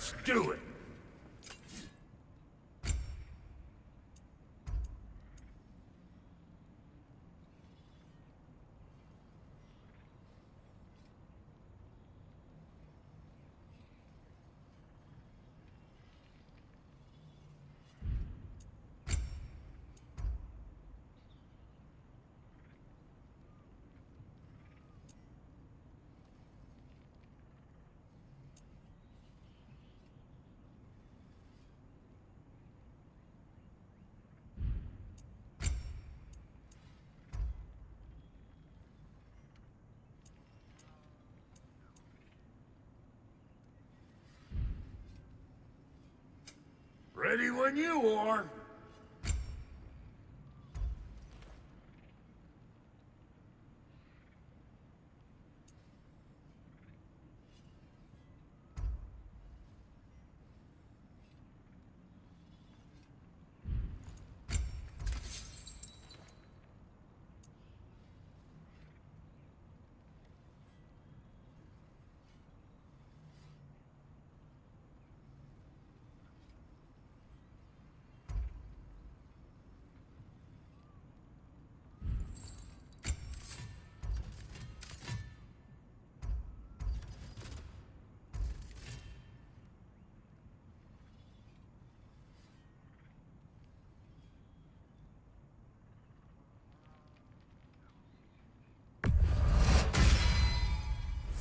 Let's do it! Ready when you are.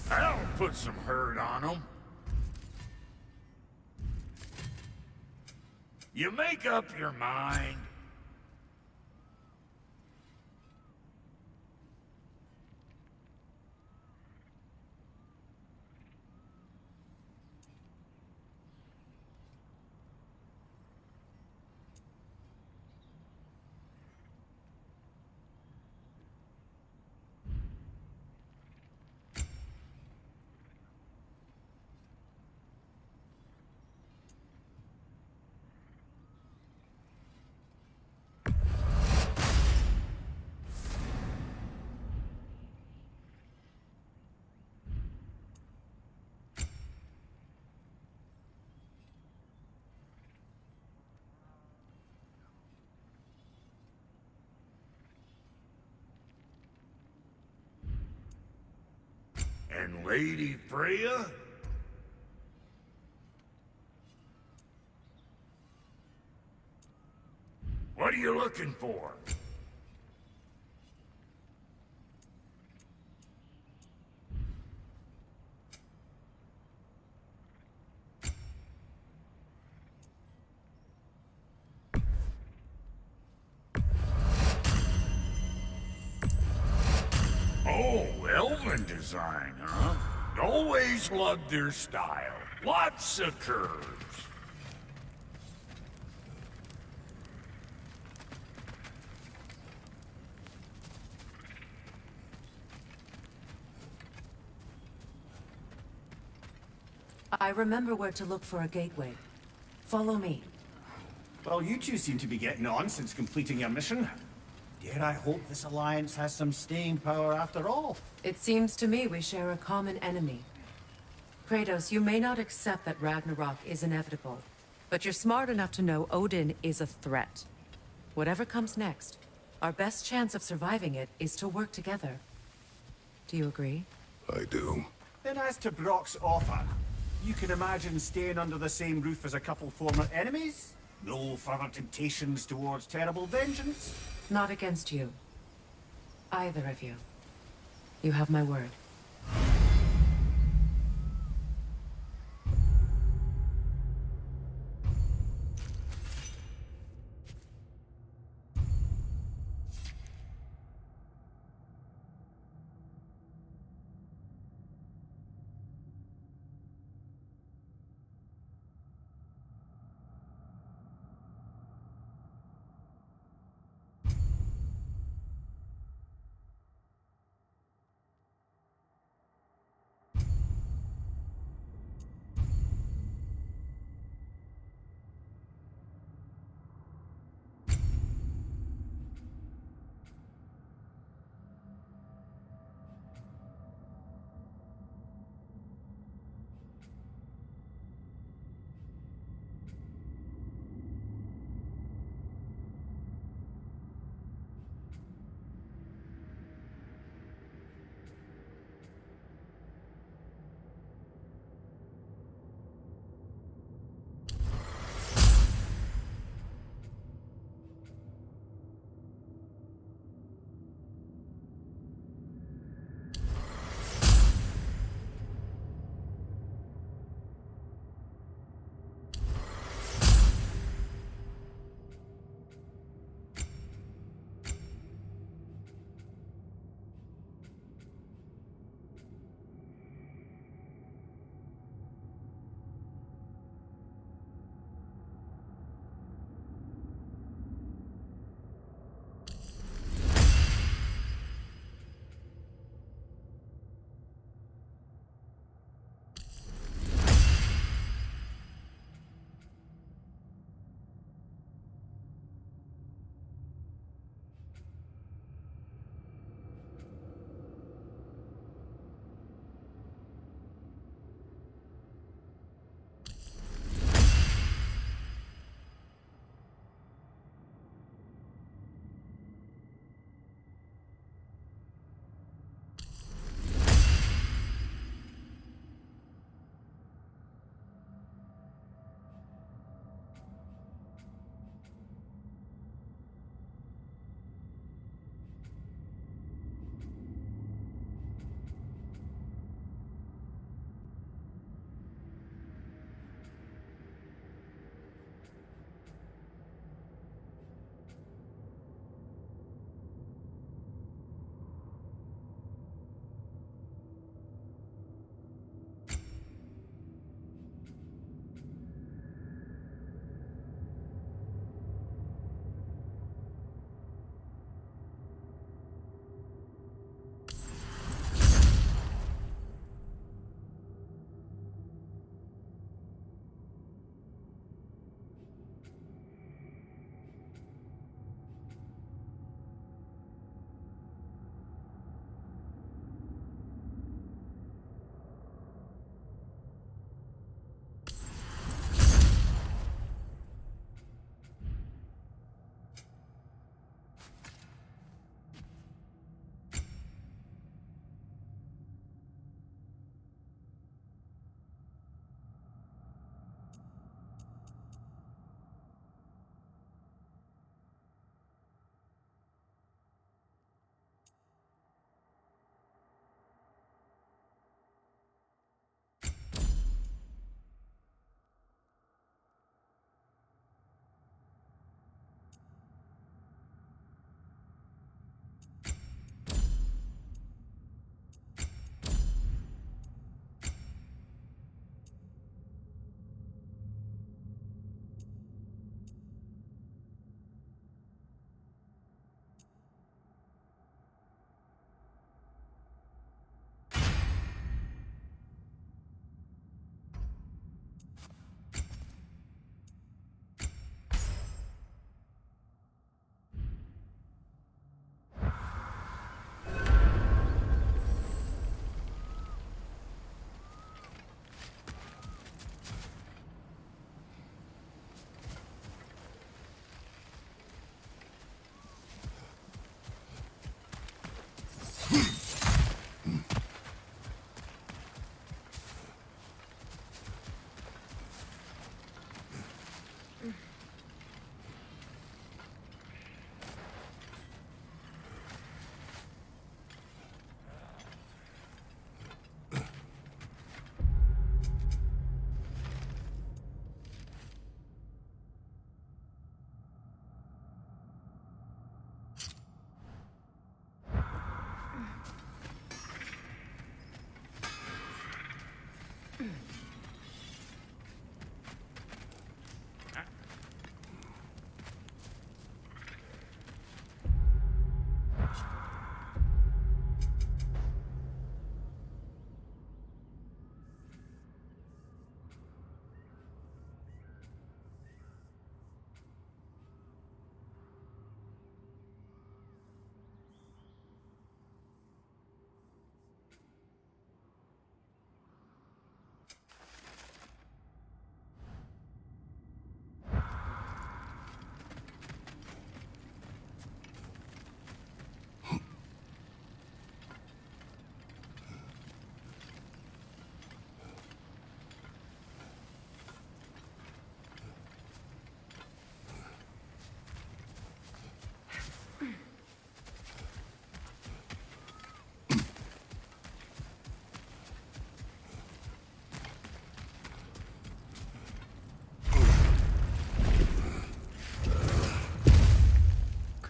That'll put some hurt on them. You make up your mind. And Lady Freya? What are you looking for? Oh, elven design, huh? Always loved their style. Lots of curves. I remember where to look for a gateway. Follow me. Well, you two seem to be getting on since completing your mission. Dare I hope this alliance has some staying power after all? It seems to me we share a common enemy. Kratos, you may not accept that Ragnarok is inevitable, but you're smart enough to know Odin is a threat. Whatever comes next, our best chance of surviving it is to work together. Do you agree? I do. Then as to Brock's offer, you can imagine staying under the same roof as a couple former enemies? No further temptations towards terrible vengeance? Not against you. Either of you. You have my word.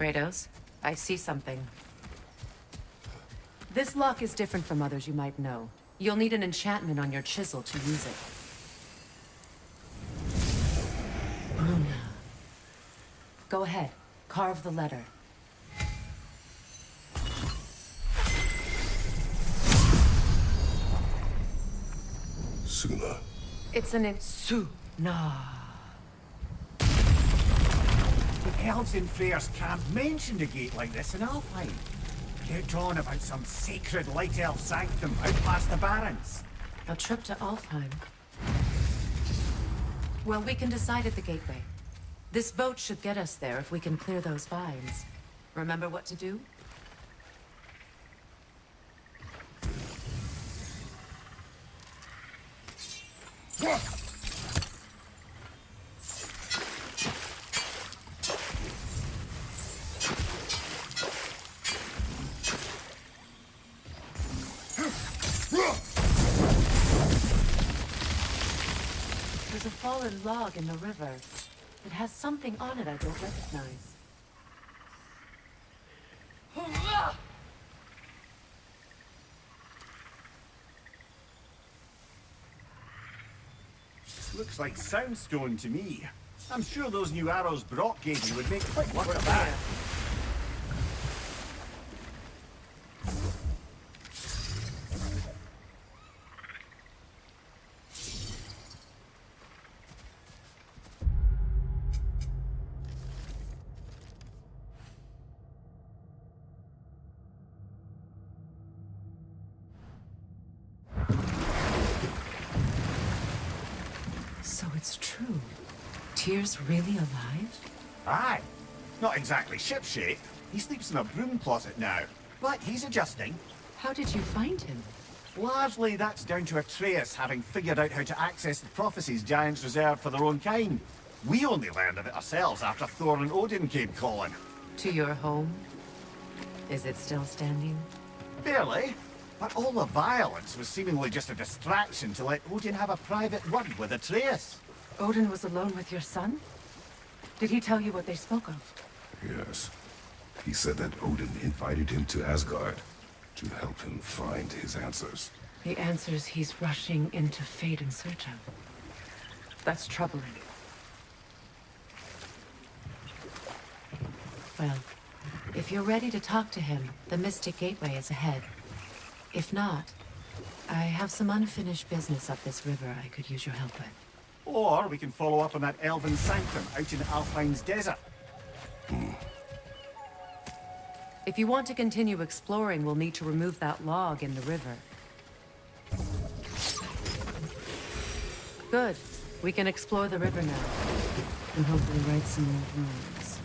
Kratos, I see something. This lock is different from others you might know. You'll need an enchantment on your chisel to use it. Bruna. Go ahead, carve the letter. Suna. It's an Suna. The elves in Freyr's camp mentioned a gate like this in Alfheim. Kept on about some sacred light elf sanctum out past the Barrens. A trip to Alfheim. Well, we can decide at the gateway. This boat should get us there if we can clear those vines. Remember what to do? There's a fallen log in the river. It has something on it I don't recognize. Looks like soundstone to me. I'm sure those new arrows Brock gave you would make quick work of that. So it's true. Tyr's really alive? Aye. Not exactly shipshape. He sleeps in a broom closet now. But he's adjusting. How did you find him? Largely that's down to Atreus having figured out how to access the prophecies giants reserved for their own kind. We only learned of it ourselves after Thor and Odin came calling. To your home? Is it still standing? Barely. But all the violence was seemingly just a distraction to let Odin have a private word with Atreus. Odin was alone with your son? Did he tell you what they spoke of? Yes. He said that Odin invited him to Asgard to help him find his answers. The answers he's rushing into fate in search of. That's troubling. Well, if you're ready to talk to him, the Mystic Gateway is ahead. If not, I have some unfinished business up this river I could use your help with. Or we can follow up on that elven sanctum out in Alfheim's desert. If you want to continue exploring, we'll need to remove that log in the river. Good. We can explore the river now. And hopefully right some more runes.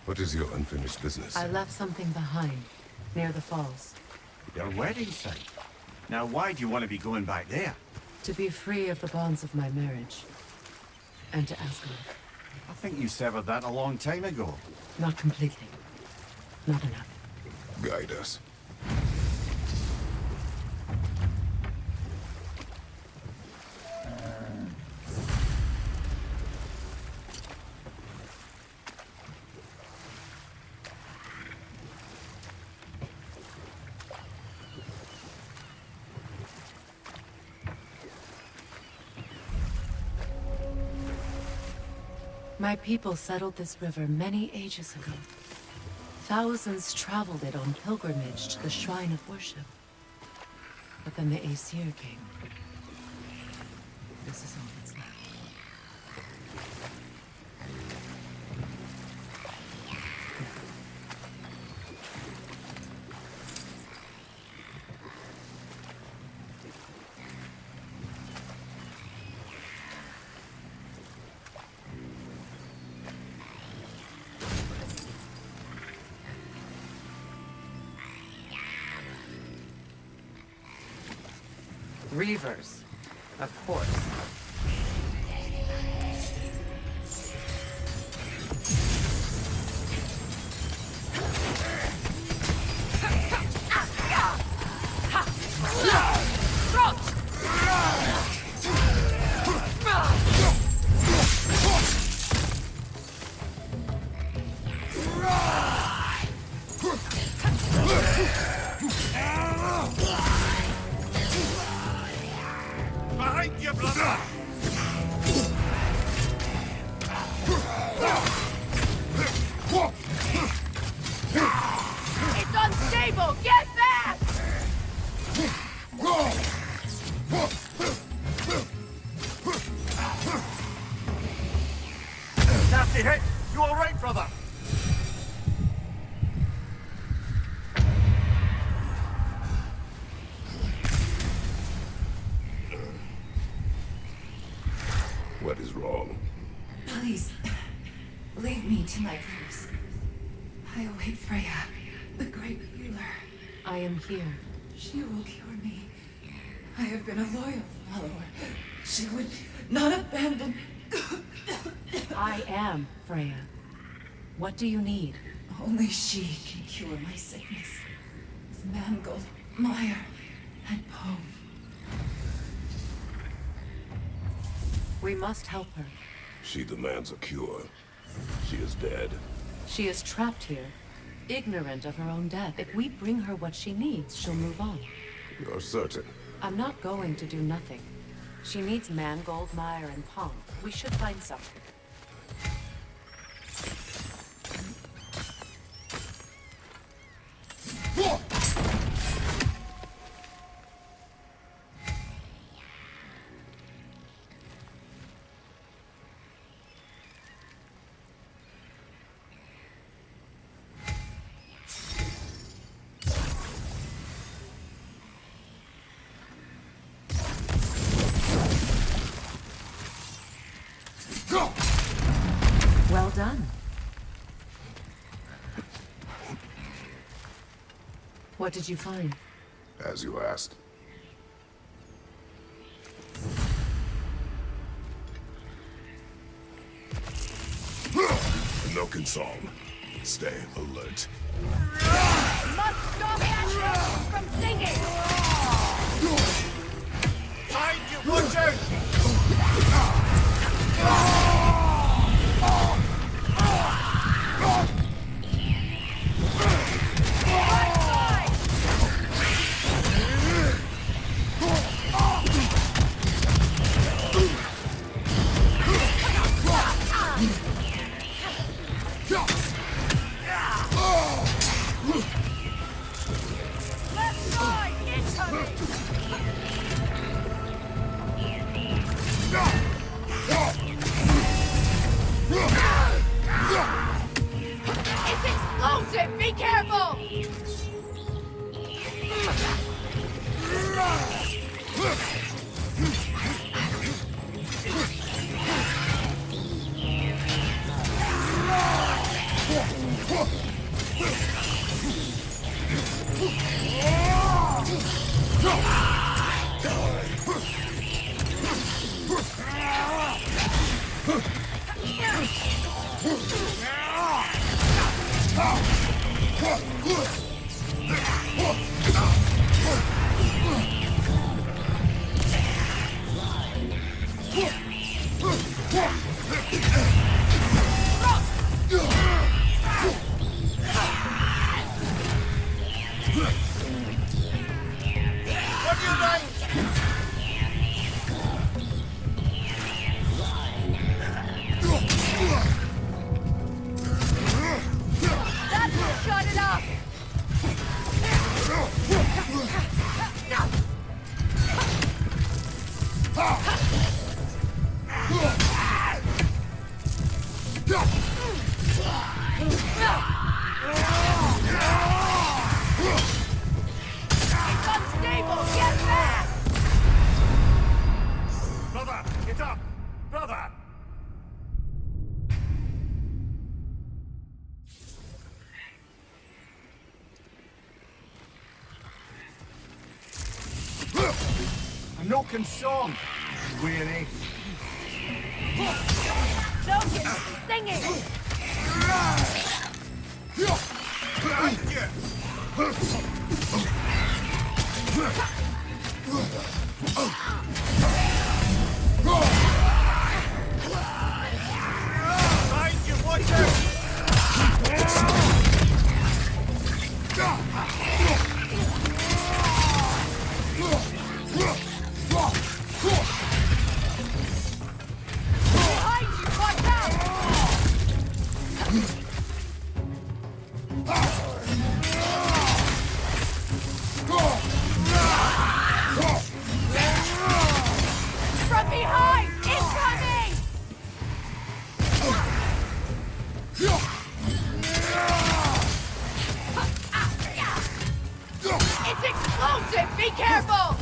What is your unfinished business? I left something behind, near the falls. Your wedding site. Now, why do you want to be going back there? To be free of the bonds of my marriage. And to Asgard. I think you severed that a long time ago. Not completely. Not enough. Guide us. My people settled this river many ages ago. Thousands traveled it on pilgrimage to the shrine of worship. But then the Aesir came. This is all that's left. Reavers, of course. Behind you, brother! It's unstable! Get back! Nasty hit! You alright, brother? What is wrong? Please, leave me to my prayers. I await Freya, the great healer. I am here. She will cure me. I have been a loyal follower. She would not abandon... I am Freya. What do you need? Only she can cure my sickness. With mangold, mire, and poem. We must help her. She demands a cure. She is dead. She is trapped here, ignorant of her own death. If we bring her what she needs, she'll move on. You're certain? I'm not going to do nothing. She needs mangold, mire, and palm. We should find some. Well done. What did you find? As you asked. Noken song. Stay alert. Must stop that from singing! Behind you, watch out! Shut it up! It's unstable! Get back! Brother, get up! Brother! A knocking song! Weary. Logan, singing! Behind you, watch out! Behind you, watch out! From behind! Incoming! It's explosive! Be careful!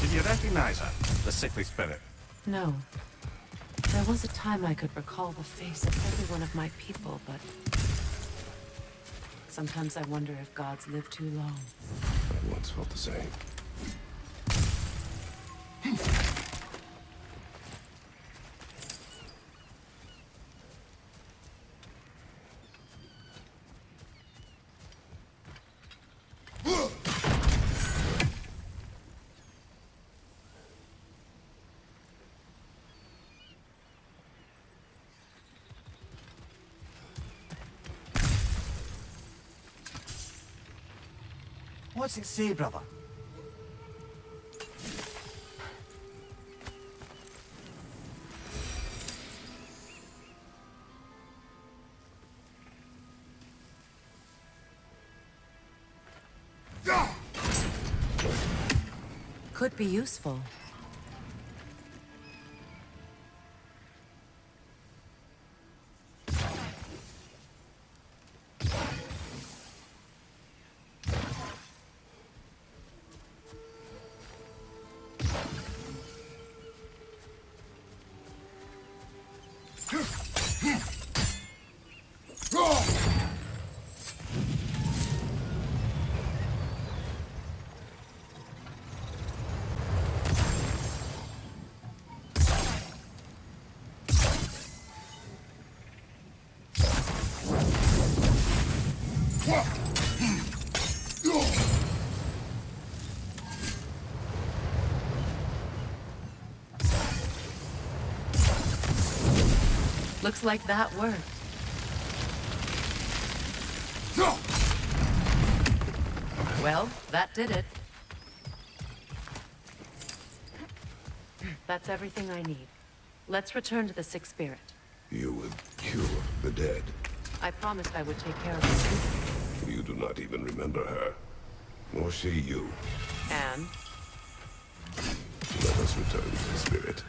Did you recognize her? The sickly spirit. No. There was a time I could recall the face of every one of my people, but... sometimes I wonder if gods live too long. I once felt the same. What's it say, brother? Could be useful. Looks like that worked. Well, that did it. That's everything I need. Let's return to the Sixth Spirit. You would cure the dead. I promised I would take care of her. You do not even remember her. Nor she you. And? Let us return to the spirit.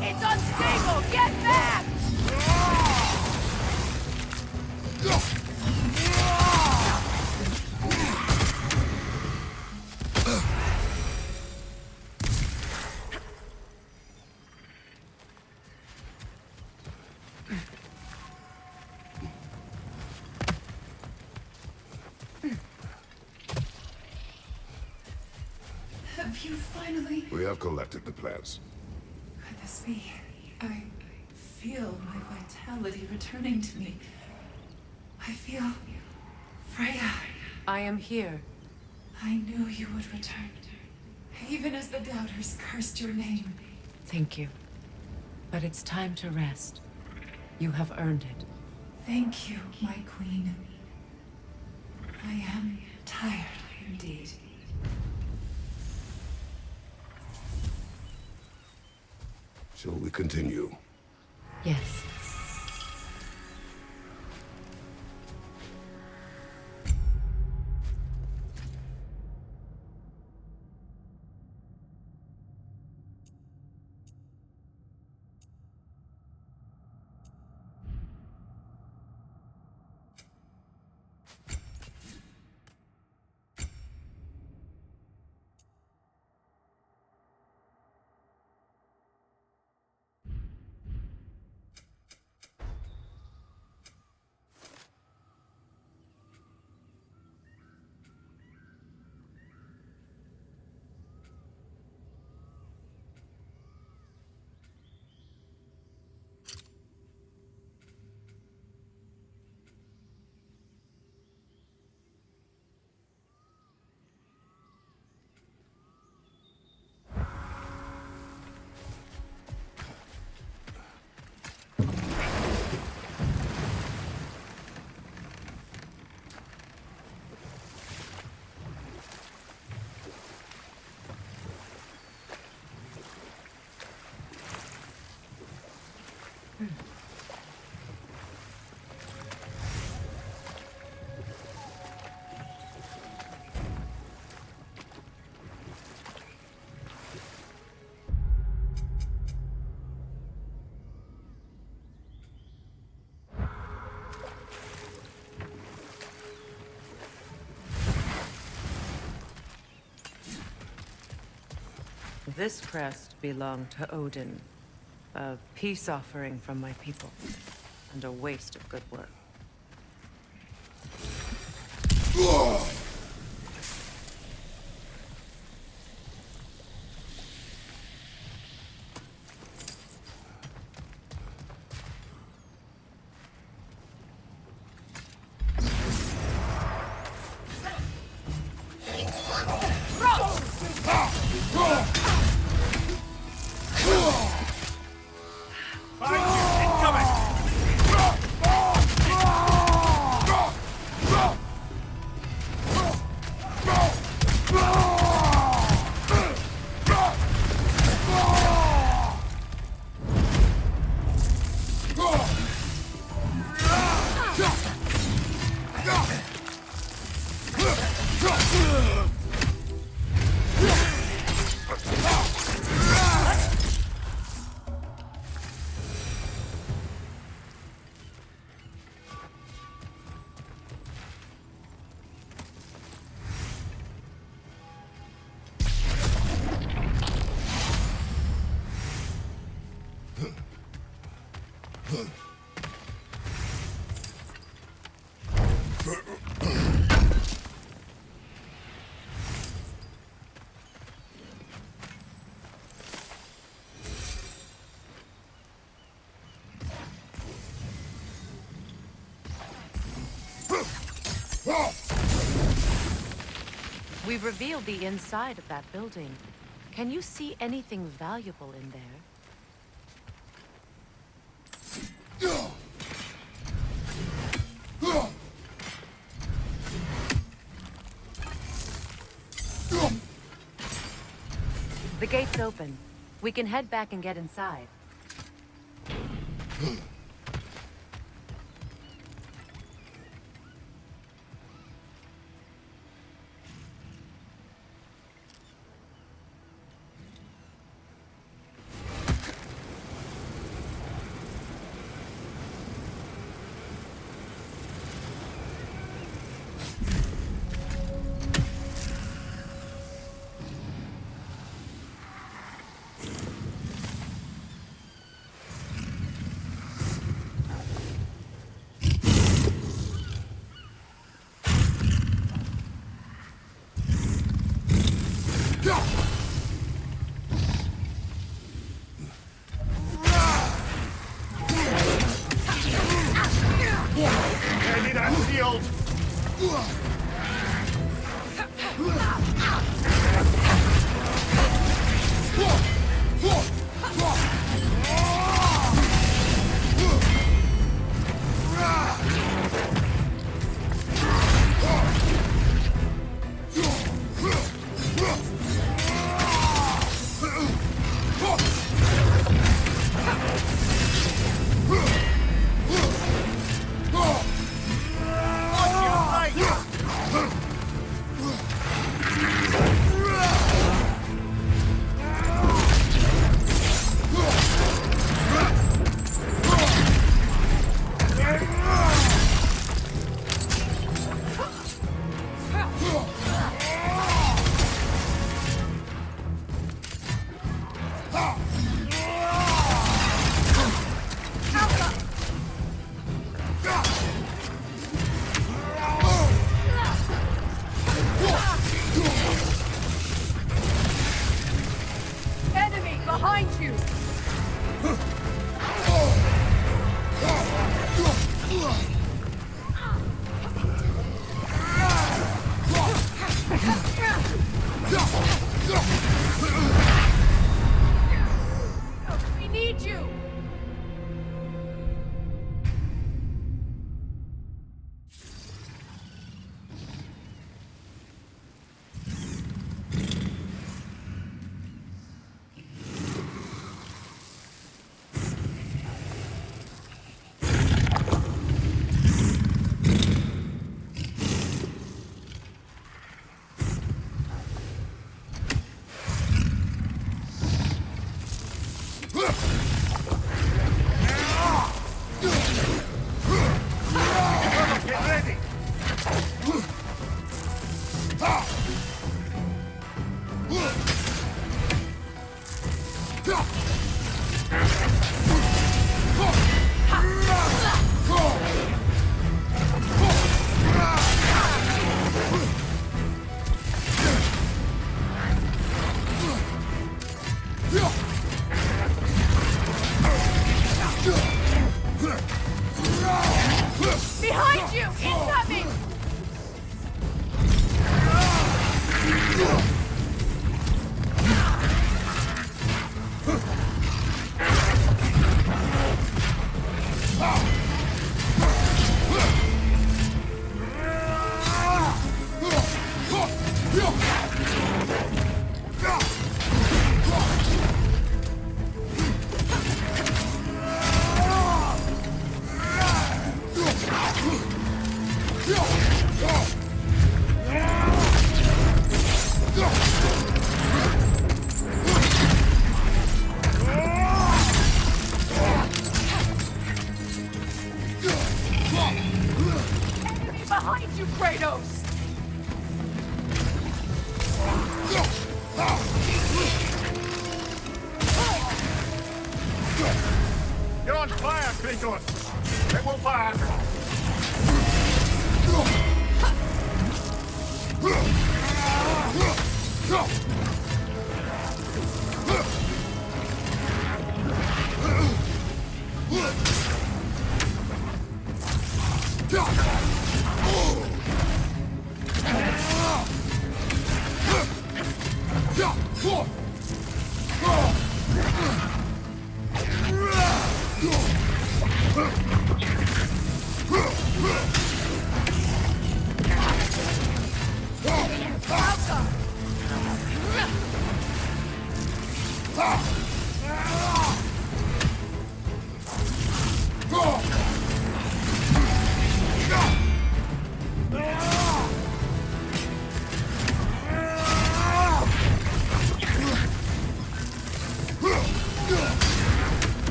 It's unstable! Get back! Have you finally... We have collected the plans. Could this be? I feel my vitality returning to me. I feel... Freya. I am here. I knew you would return. Even as the doubters cursed your name. Thank you. But it's time to rest. You have earned it. Thank you, my queen. I am tired indeed. Shall we continue? Yes. This crest belonged to Odin. A peace offering from my people. And a waste of good work. We've revealed the inside of that building. Can you see anything valuable in there? The gate's open. We can head back and get inside. Enemy behind you! We need you! Get ready! Behind you! Incoming! Enemy behind you, Kratos! You're on fire, Kratos! It will pass!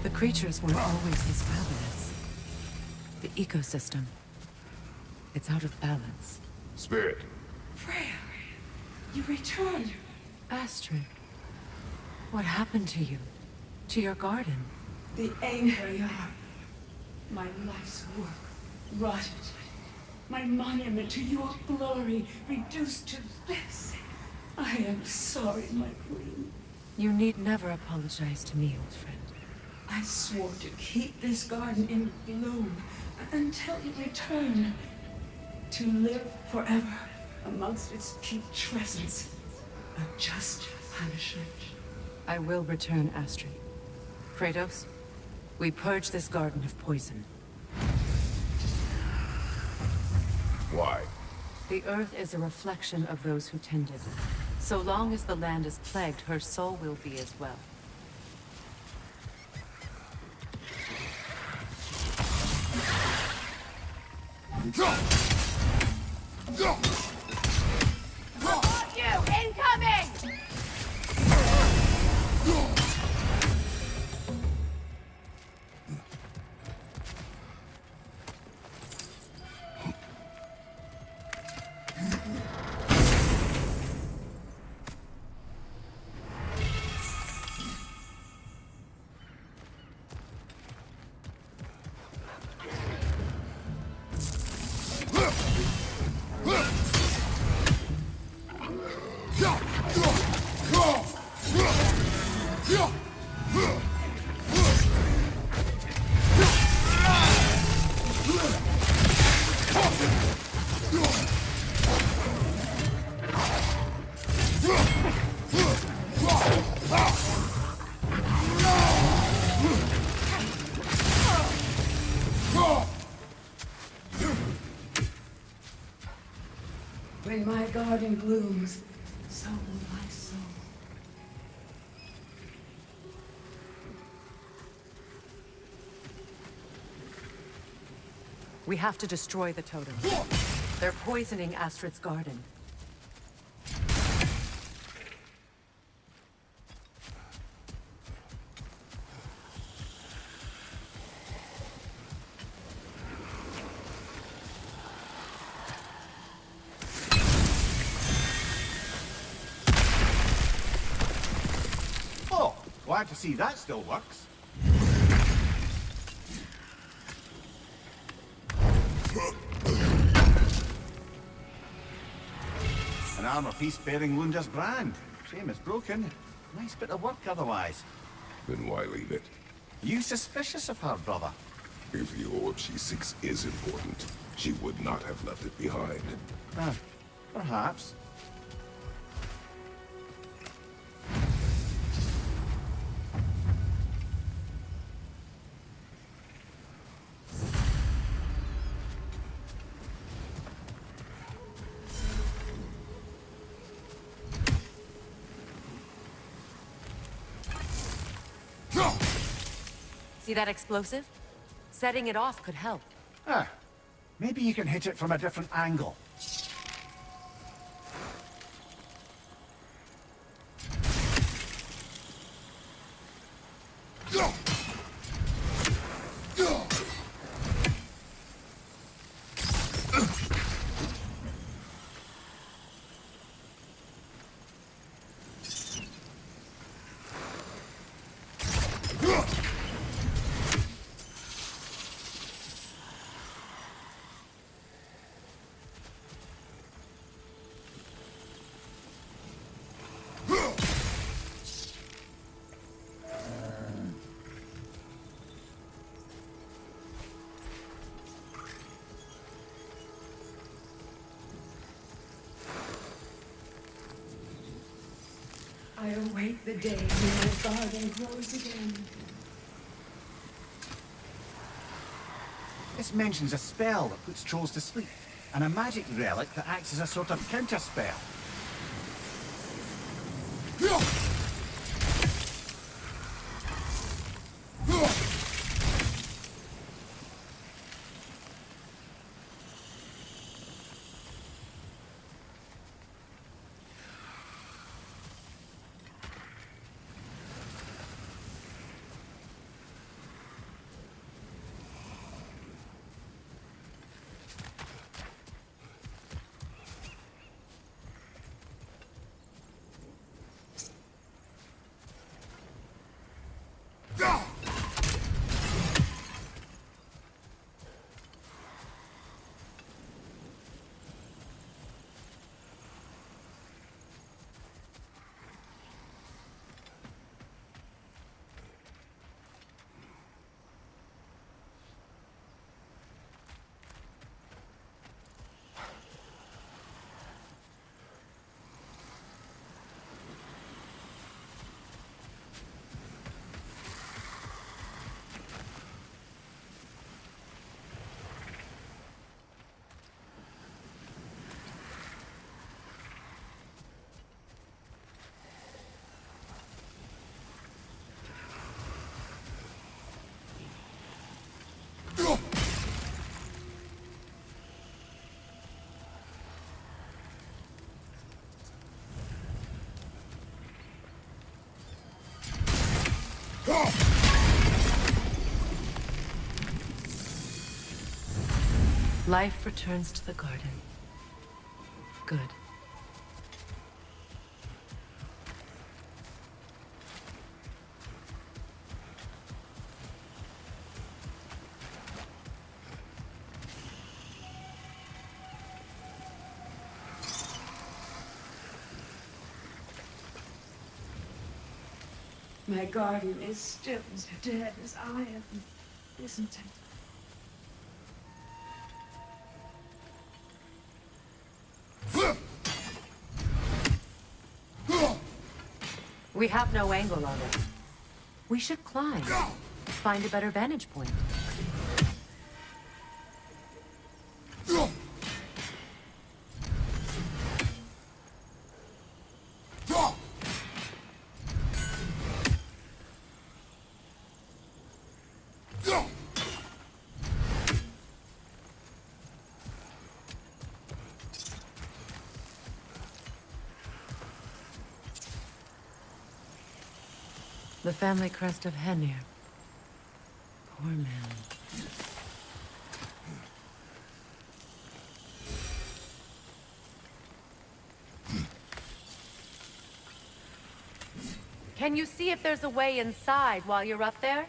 The creatures weren't always this fabulous. The ecosystem. It's out of balance. Spirit, Freya, you returned. Astrid, what happened to you? To your garden? The anger yard. My life's work rotted. My monument to your glory reduced to this. I am sorry, my queen. You need never apologize to me, old friend. I swore to keep this garden in bloom until you return. To live forever amongst its putrescence. A just punishment. I will return, Astrid. Kratos, we purge this garden of poison. why? The earth is a reflection of those who tend it. So long as the land is plagued, her soul will be as well. Go! Go! When my garden blooms, so will my soul. We have to destroy the totem. They're poisoning Astrid's garden. Oh, glad to see that still works. An armor-piece bearing Lunda's brand. Shame it's broken. Nice bit of work otherwise. Then why leave it? You suspicious of her, brother? If the orb she seeks is important, she would not have left it behind. Perhaps. See that explosive? Setting it off could help. Maybe you can hit it from a different angle. I await the day when my garden grows again. This mentions a spell that puts trolls to sleep, and a magic relic that acts as a sort of counter-spell. Life returns to the garden. Good. My guardian is still as dead as I am, isn't it? We have no angle on it. We should climb. Find a better vantage point. The family crest of Henir. Poor man. Can you see if there's a way inside while you're up there?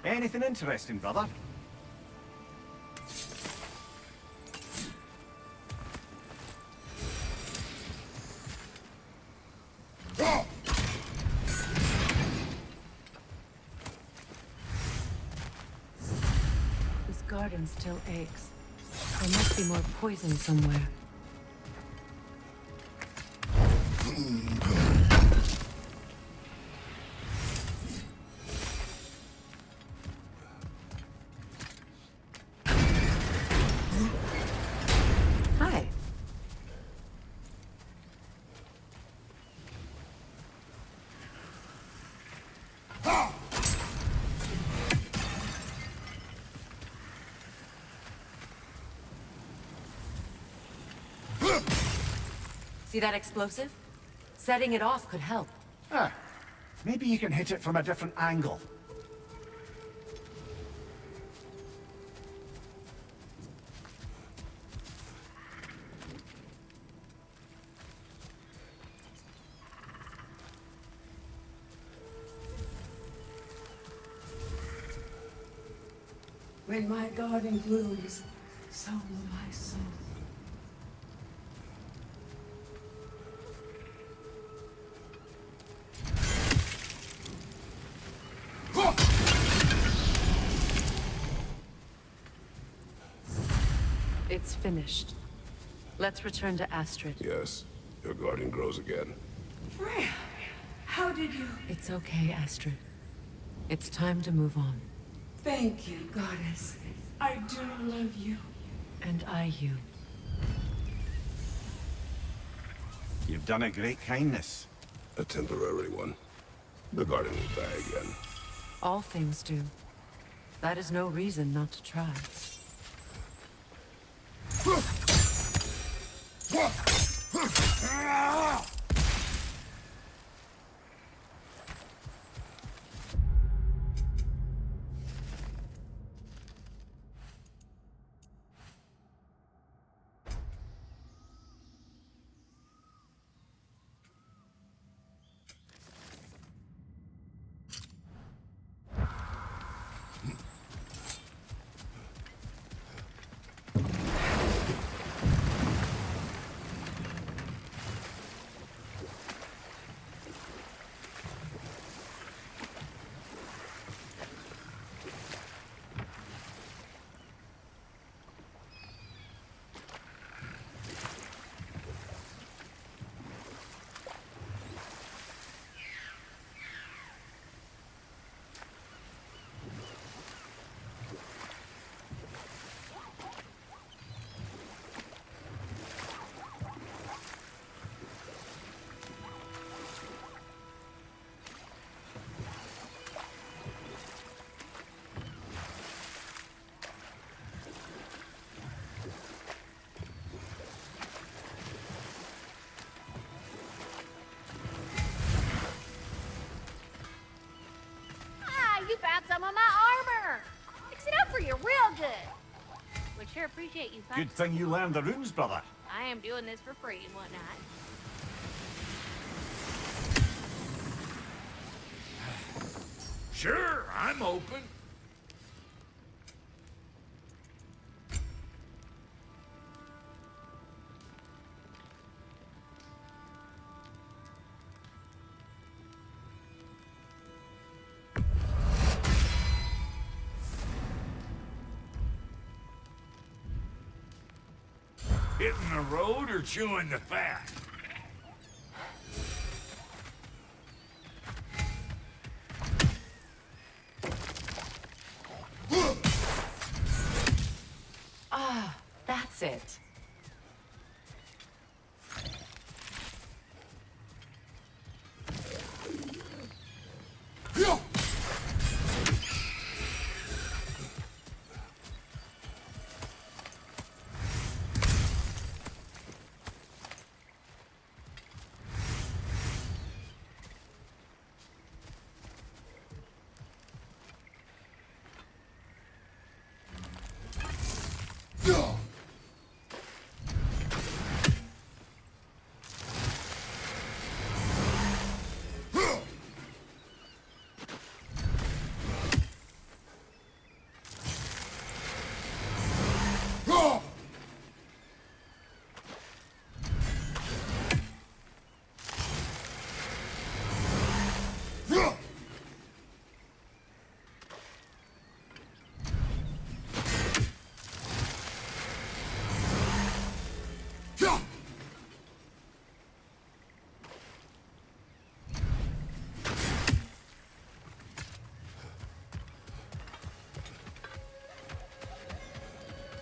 Anything interesting, brother? This garden still aches. There must be more poison somewhere. Hi. See that explosive? Setting it off could help. Ah, maybe you can hit it from a different angle. When my garden blooms, so will my soul. It's finished. Let's return to Astrid. Yes, your guardian grows again. Freya, how did you... It's okay, Astrid. It's time to move on. Thank you, goddess. I do love you. And I you. You've done a great kindness. A temporary one. The guardian will die again. All things do. That is no reason not to try. You found some of my armor! Fix it up for you real good! Would sure appreciate you, son. Good thing you learned the runes, brother. I am doing this for free and whatnot. Sure, I'm open. Hitting the road or chewing the fat? Ah, that's it.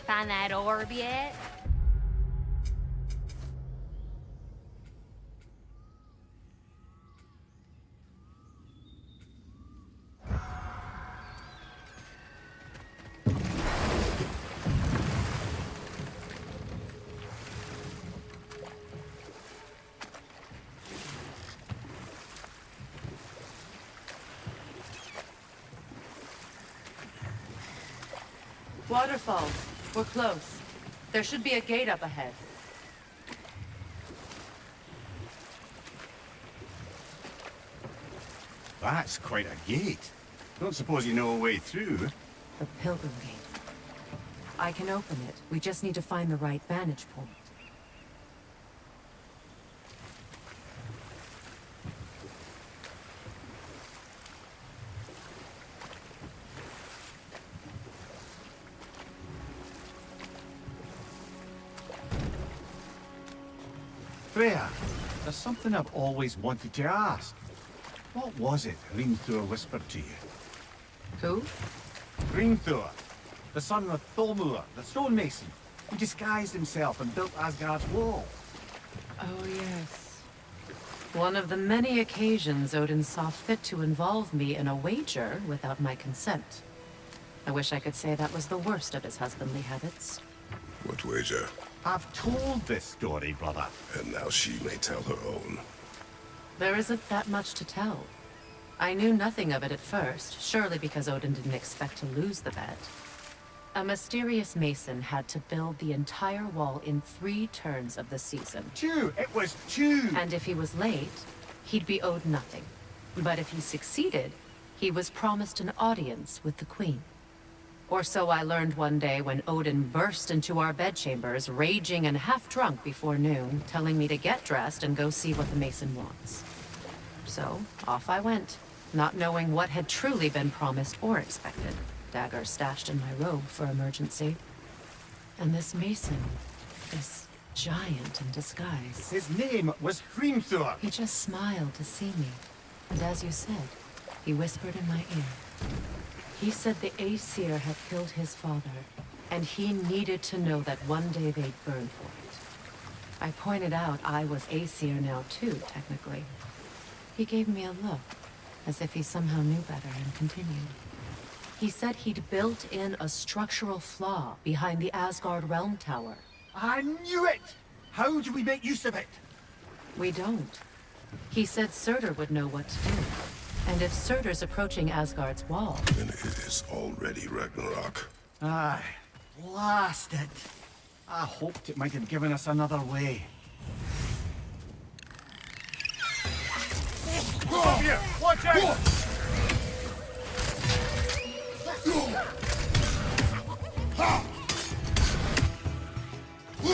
Find that orb yet? Waterfall. We're close. There should be a gate up ahead. That's quite a gate. Don't suppose you know a way through? The Pilgrim Gate. I can open it. We just need to find the right vantage point. Freya, there's something I've always wanted to ask. What was it Hrimthur whispered to you? Who? Hrimthur, the son of Thormur, the stonemason, who disguised himself and built Asgard's wall. Oh, yes. One of the many occasions Odin saw fit to involve me in a wager without my consent. I wish I could say that was the worst of his husbandly habits. What wager? I've told this story, brother. And now she may tell her own. There isn't that much to tell. I knew nothing of it at first, surely because Odin didn't expect to lose the bet. A mysterious mason had to build the entire wall in 3 turns of the season. It was 2! And if he was late, he'd be owed nothing. But if he succeeded, he was promised an audience with the queen. Or so I learned one day when Odin burst into our bedchambers, raging and half-drunk before noon, telling me to get dressed and go see what the mason wants. So, off I went, not knowing what had truly been promised or expected. Dagger stashed in my robe for emergency. And this mason, this giant in disguise. His name was Hrimthur. He just smiled to see me. And as you said, he whispered in my ear. He said the Aesir had killed his father, and he needed to know that one day they'd burn for it. I pointed out I was Aesir now too, technically. He gave me a look, as if he somehow knew better, and continued. He said he'd built in a structural flaw behind the Asgard Realm Tower. I knew it! How do we make use of it? We don't. He said Surtur would know what to do. And if Surtur's approaching Asgard's wall... Then it is already Ragnarok. Aye, blast it. I hoped it might have given us another way. Come here! Watch out! The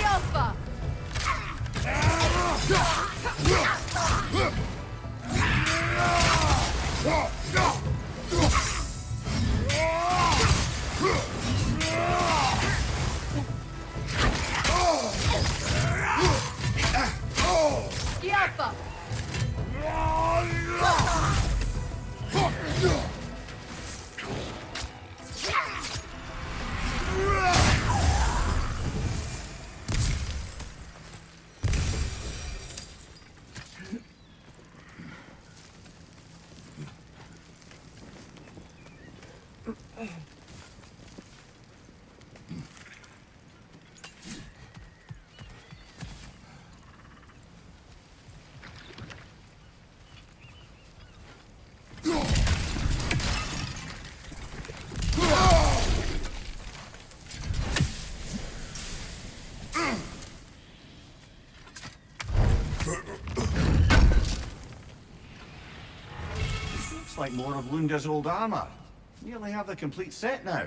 Alpha! Got him! The Alpha! The Alpha! Looks like more of Lunda's old armor. Nearly have the complete set now.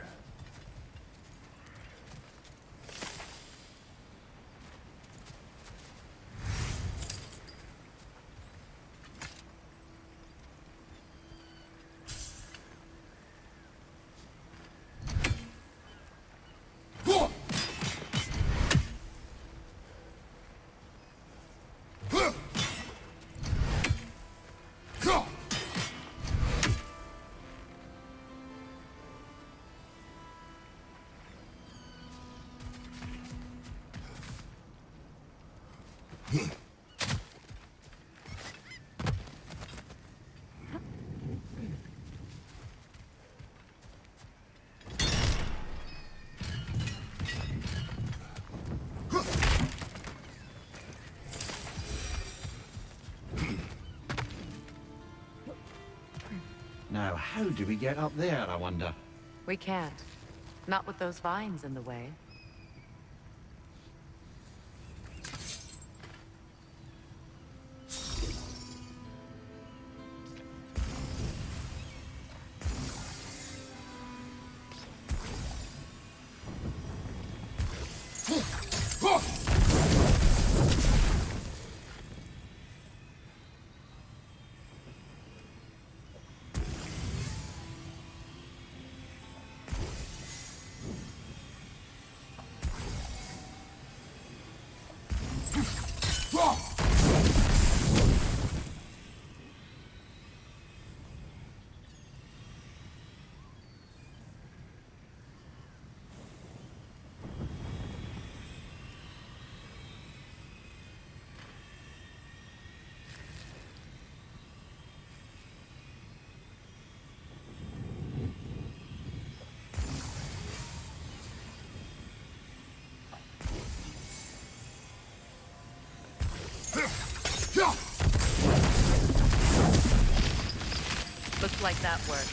Now, how do we get up there, I wonder? We can't. Not with those vines in the way. Looks like that worked.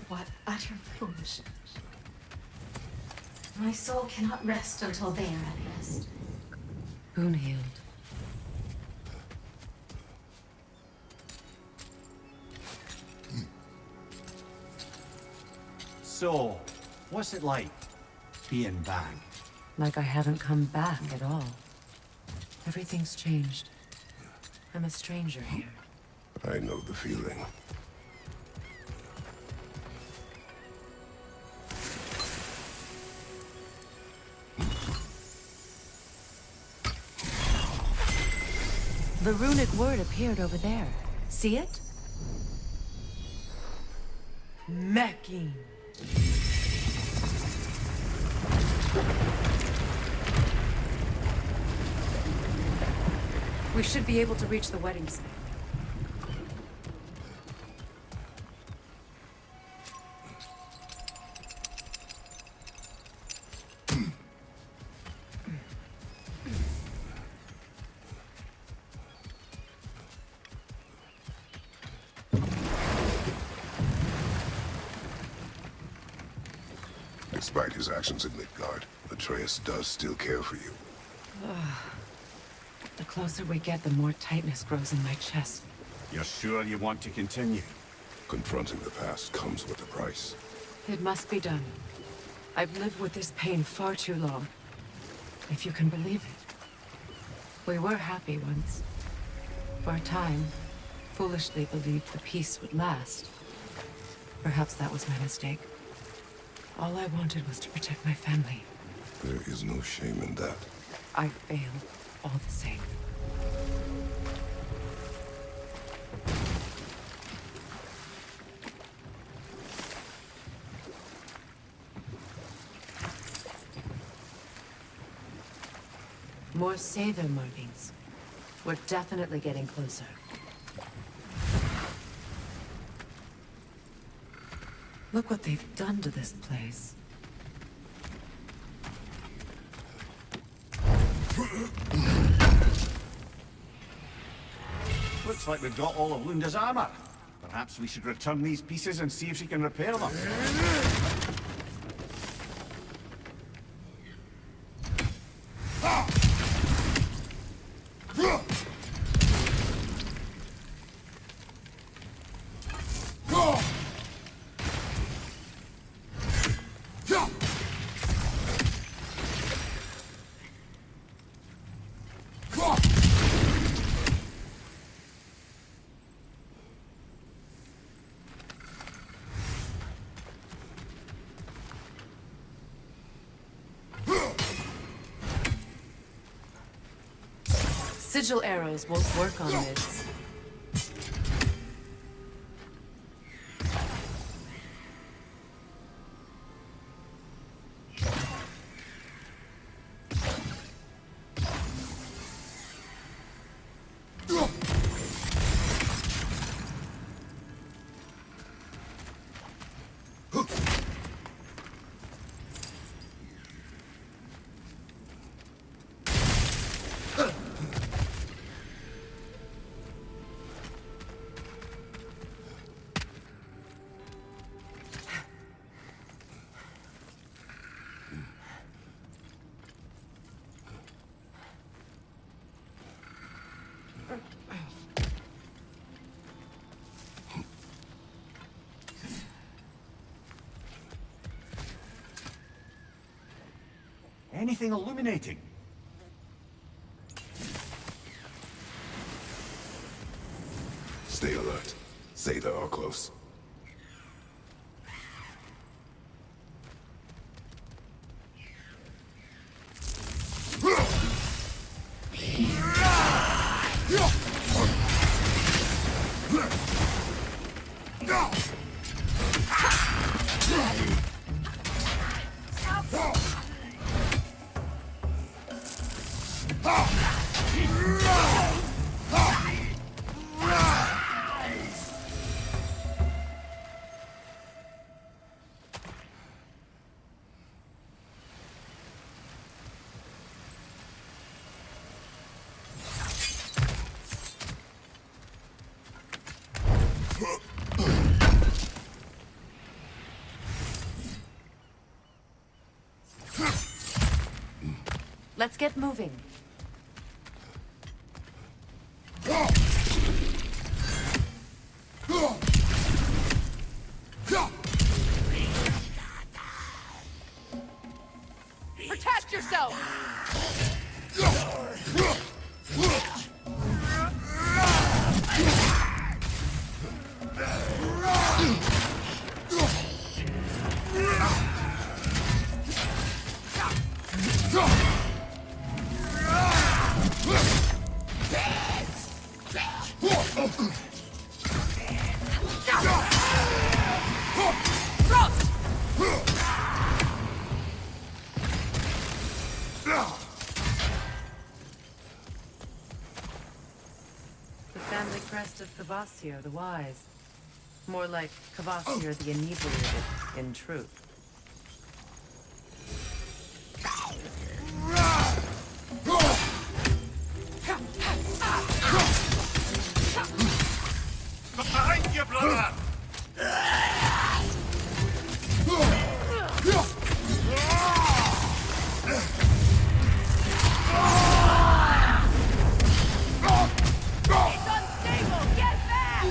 What utter foolishness. My soul cannot rest until they are at rest. Wound healed. So, what's it like, being back? Like I haven't come back at all. Everything's changed. I'm a stranger here. I know the feeling. The runic word appeared over there. See it? Mecking. We should be able to reach the wedding site. Despite his actions in Midgard, Atreus does still care for you. The closer we get, the more tightness grows in my chest. You're sure you want to continue? Confronting the past comes with a price. It must be done. I've lived with this pain far too long. If you can believe it. We were happy once. For a time, foolishly believed the peace would last. Perhaps that was my mistake. All I wanted was to protect my family. There is no shame in that. I failed, all the same. More Sever markings. We're definitely getting closer. Look what they've done to this place. Looks like we've got all of Lunda's armor. Perhaps we should return these pieces and see if she can repair them. Sigil arrows won't work on this. Anything illuminating? Stay alert. Zeta are close. Let's get moving. Protect yourself! of Kvasir the Wise. More like Kvasir the Inebriated, in truth. Behind you, brother! It's unstable! Get back!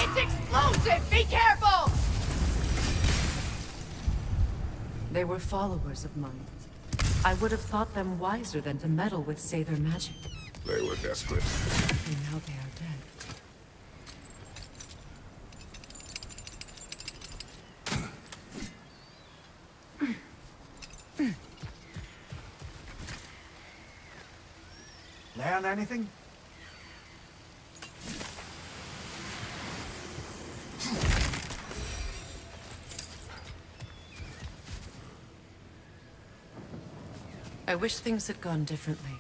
It's explosive! Be careful! They were followers of mine. I would have thought them wiser than to meddle with Sather magic. They were desperate. And now they are dead. Learn anything? I wish things had gone differently.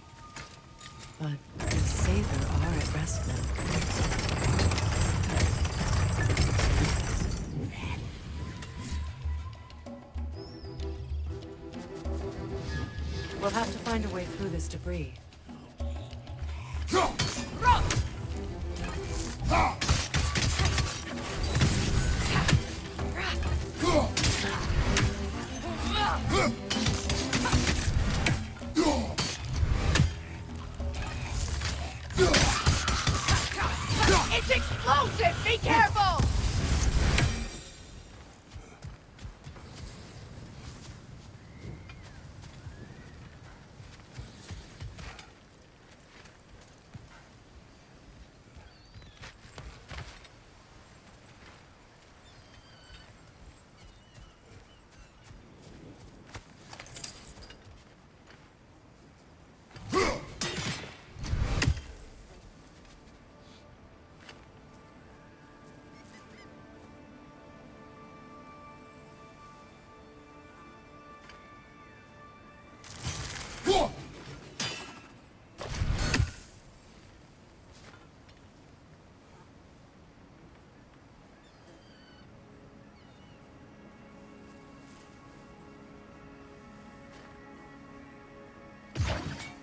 But the Sather are at rest now. We'll have to find a way through this debris. It's explosive! Be careful!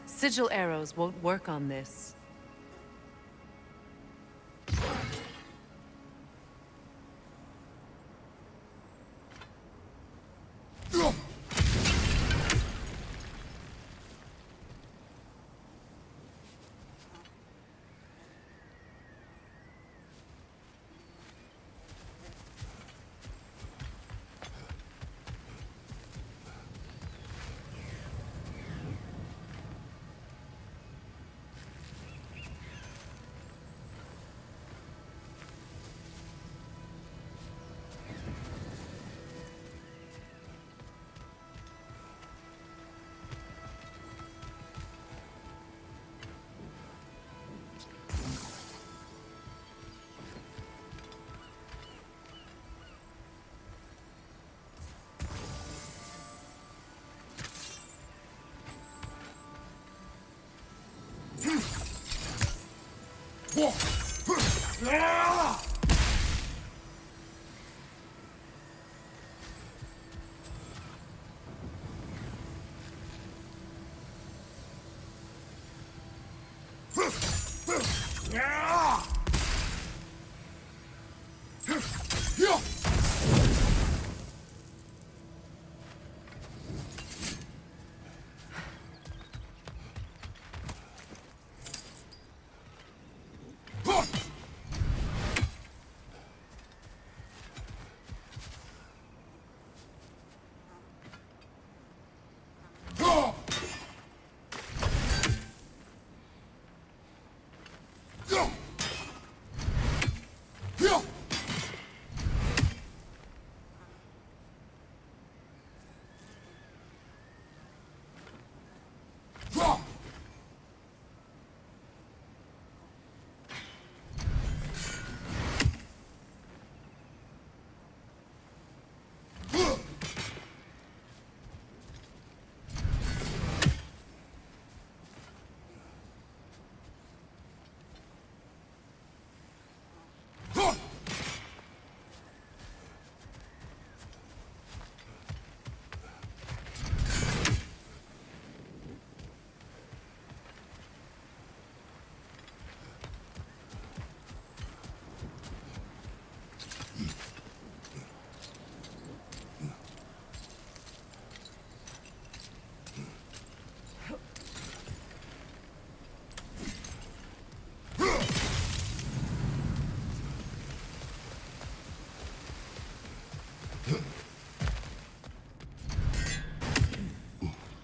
Sigil arrows won't work on this.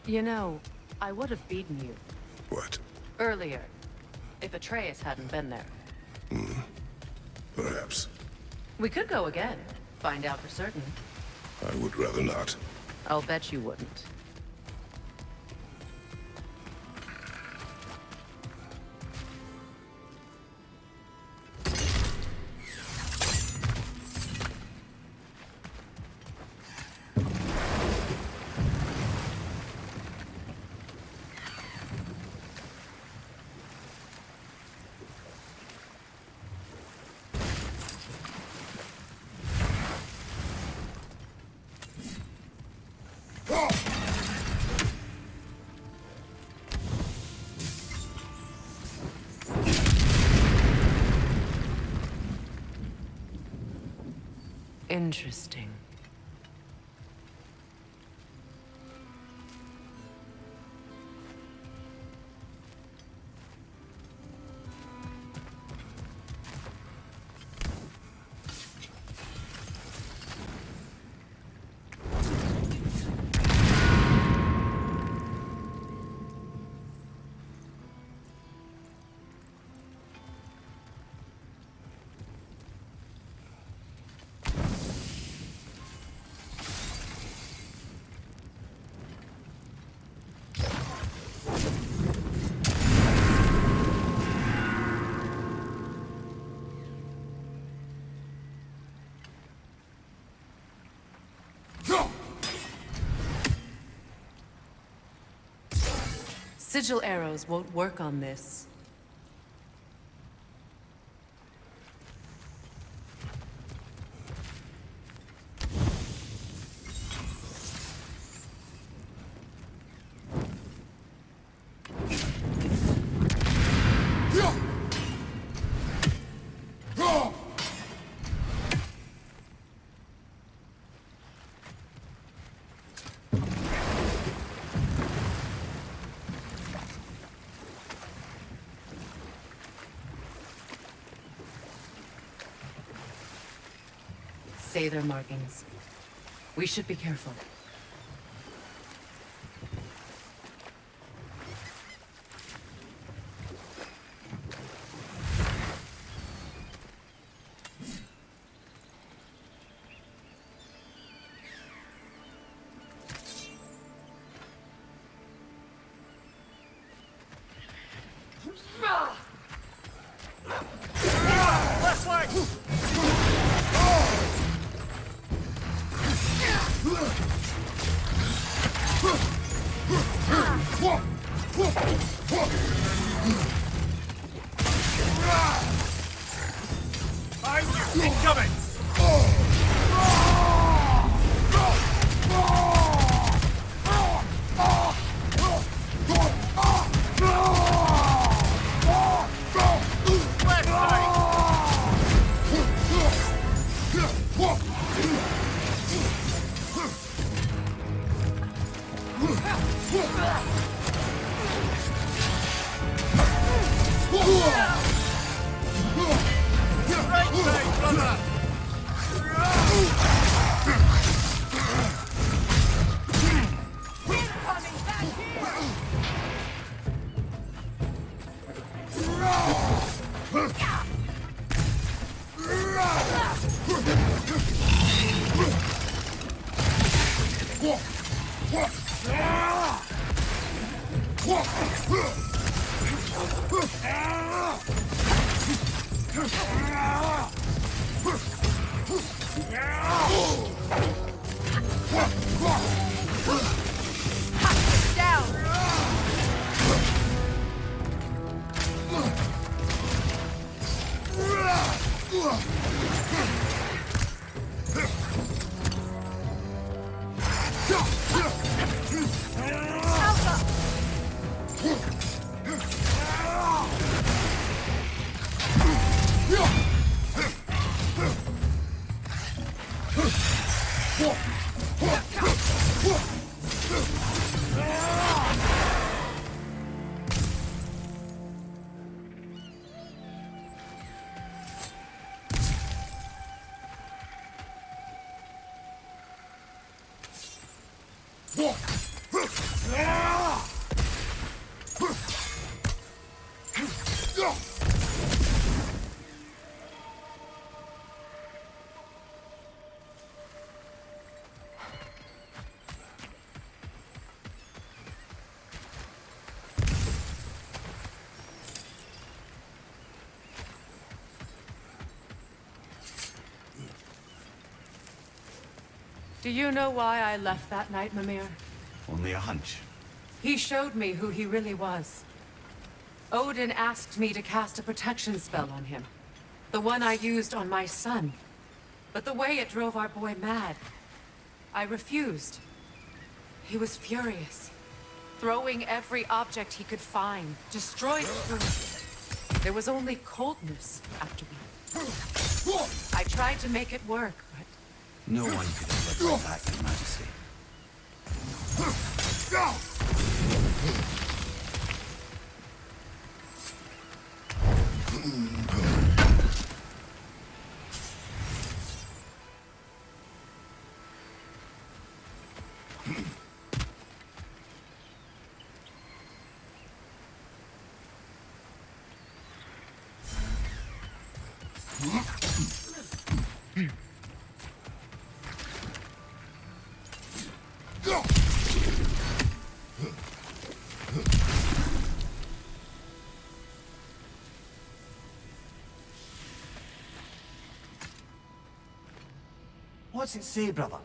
You know, I would have beaten you What? earlier, if Atreus hadn't been there. Perhaps. We could go again, find out for certain. I would rather not. I'll bet you wouldn't. Interesting. Sigil arrows won't work on this. Say their markings. We should be careful. Incoming! Do you know why I left that night, Mimir? Only a hunch. He showed me who he really was. Odin asked me to cast a protection spell on him. The one I used on my son. But the way it drove our boy mad, I refused. He was furious, throwing every object he could find, destroying it. There was only coldness after me. I tried to make it work, but... No one could have lived like that, Your Majesty. What's it say, brother?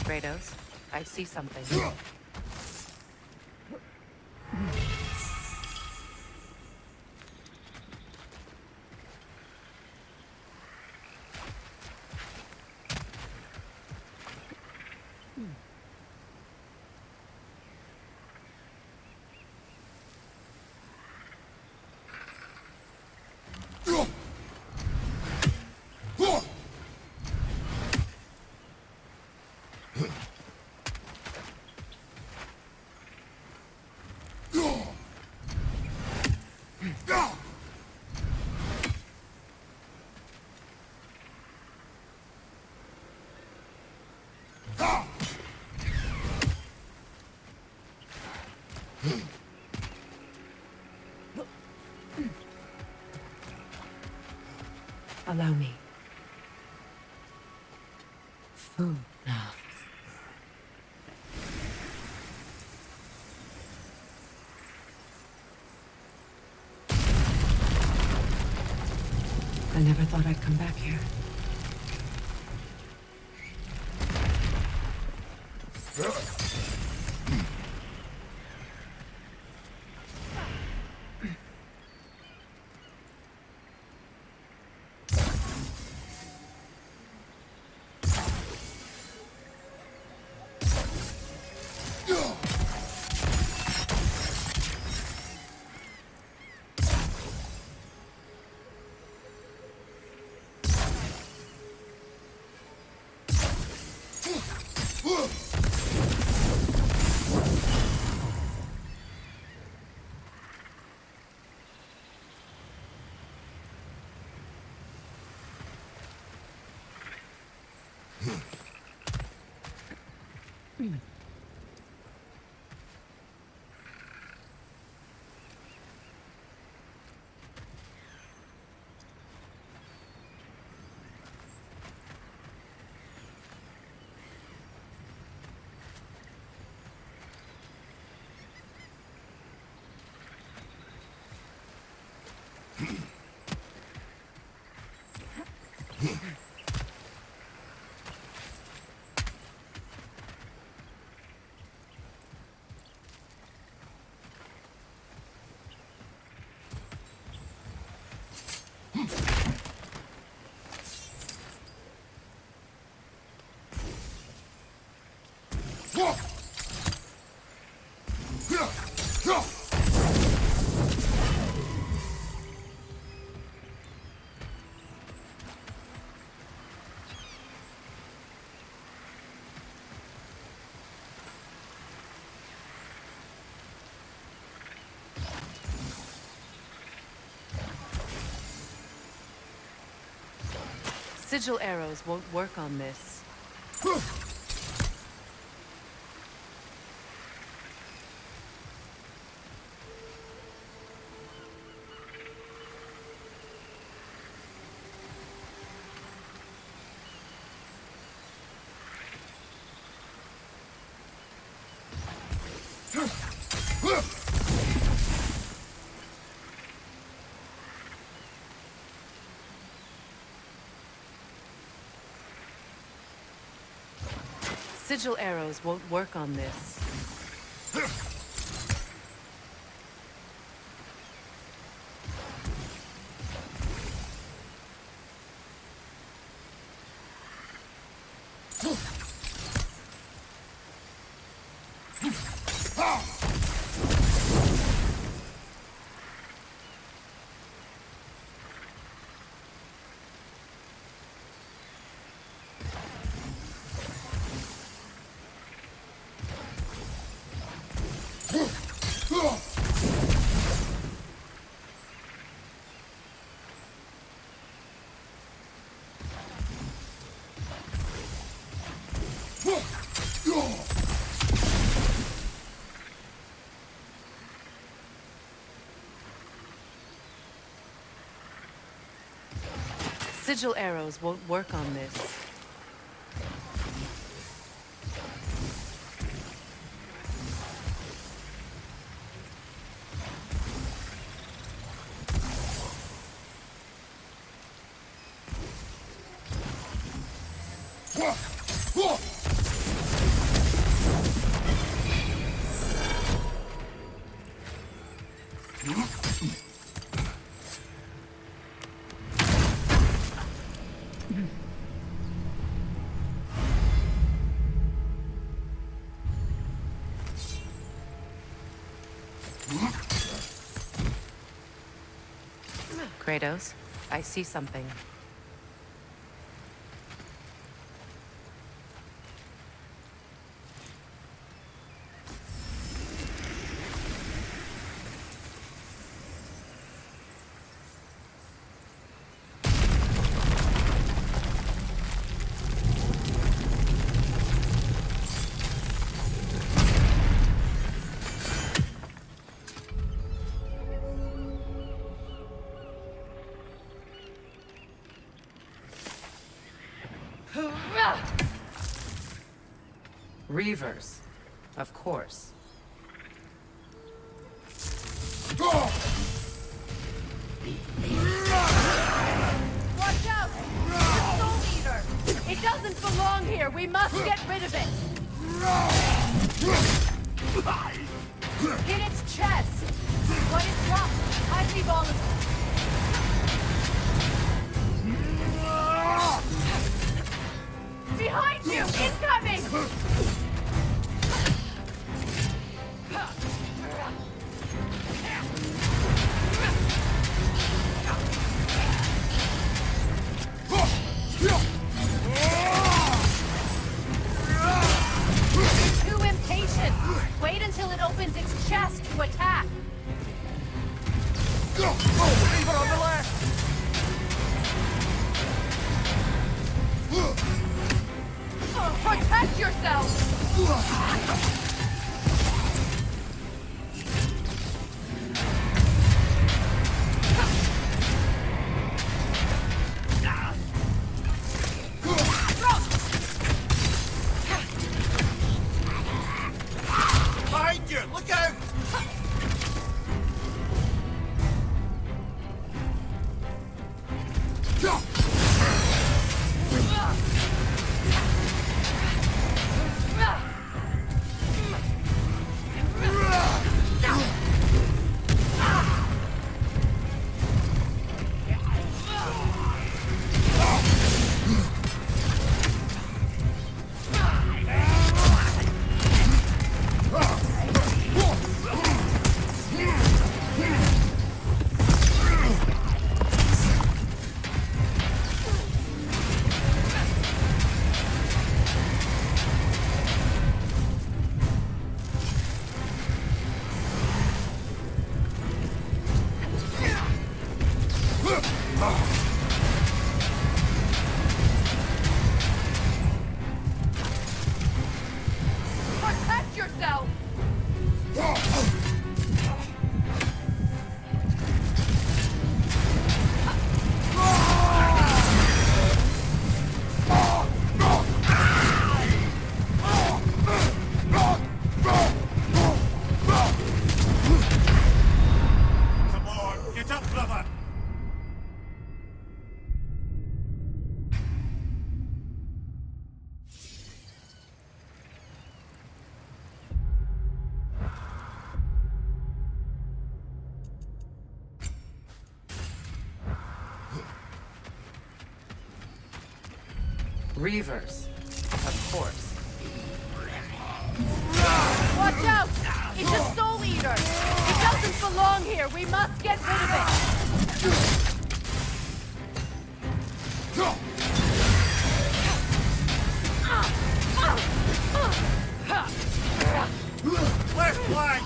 Kratos, I see something. Allow me. Food now. I never thought I'd come back here. Sigil arrows won't work on this. Sigil arrows won't work on this. Sigil arrows won't work on this. Kratos, I see something. Reavers, of course. Watch out! The Soul Eater! It doesn't belong here! We must get rid of it! Hit its chest! When it's dropped, Ivy Ball is... Behind you! Incoming! Too impatient! Wait until it opens its chest to attack! Leave her on the left! Protect yourself! Behind you! Look out! Reavers. Of course. Watch out! It's a soul eater! It doesn't belong here! We must get rid of it! Left flank!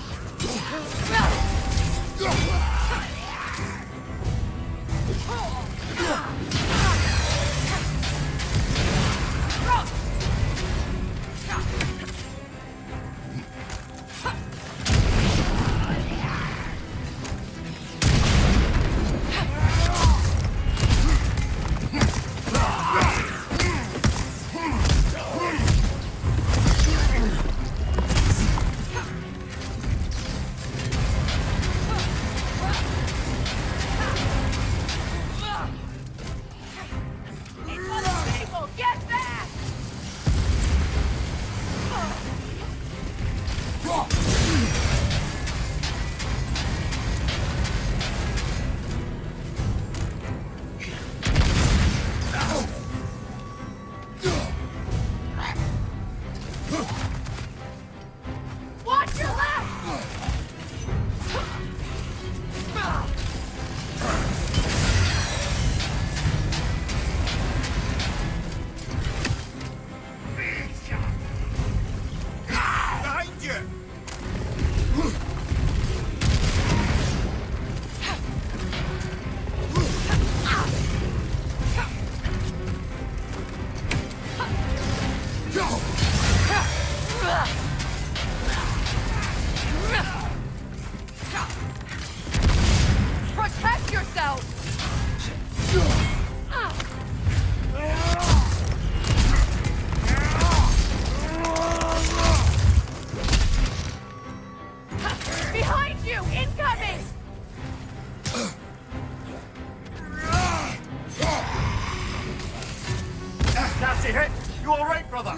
Get back! Watch your left! Behind you! Protect yourself! Behind you! Incoming! Nasty hit! You alright, brother?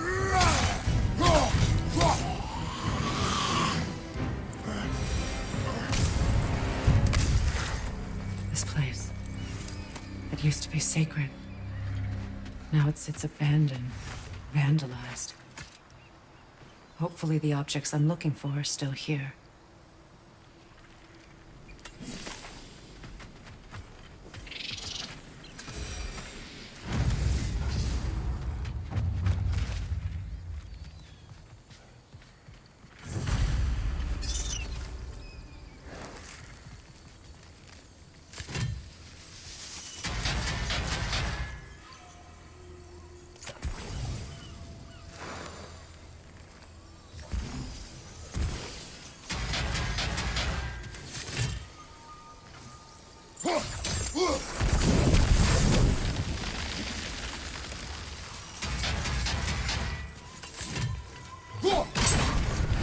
This place. It used to be sacred. Now it sits abandoned, vandalized. Hopefully the objects I'm looking for are still here.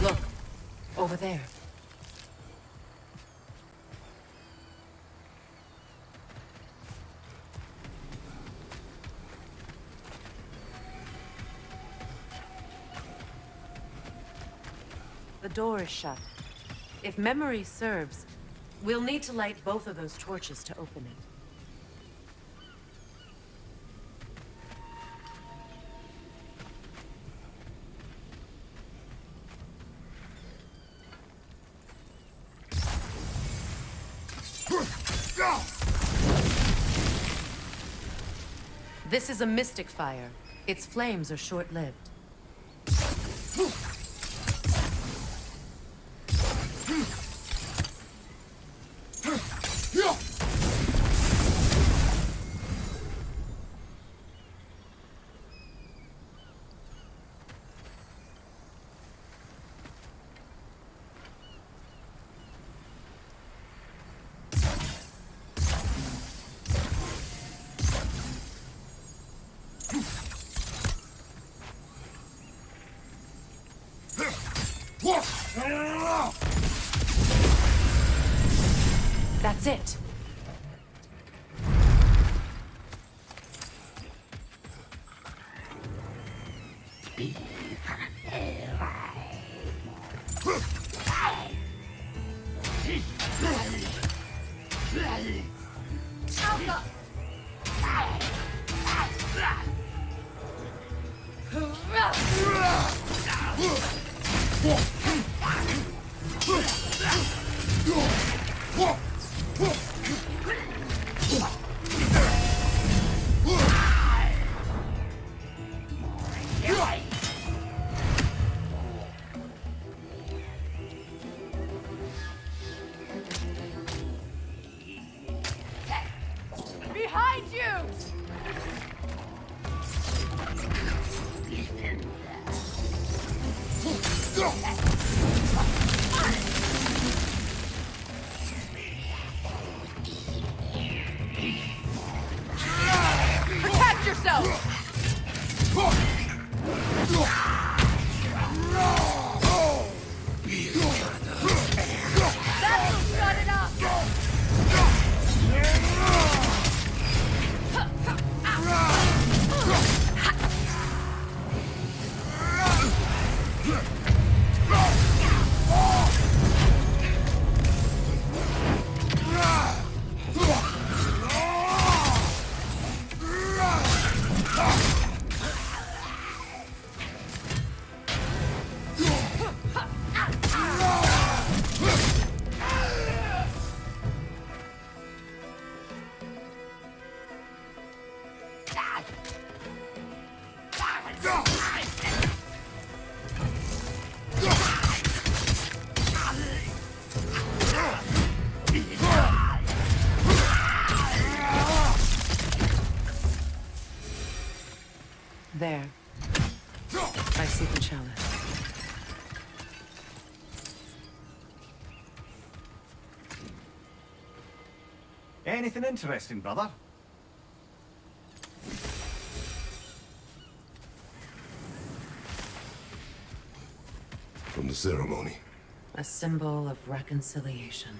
Look, over there. The door is shut. If memory serves, we'll need to light both of those torches to open it. This is a mystic fire. Its flames are short-lived. That's it. Behind you! Protect yourself! That'll shut it up! There. I see the chalice. Anything interesting, brother? From the ceremony. A symbol of reconciliation.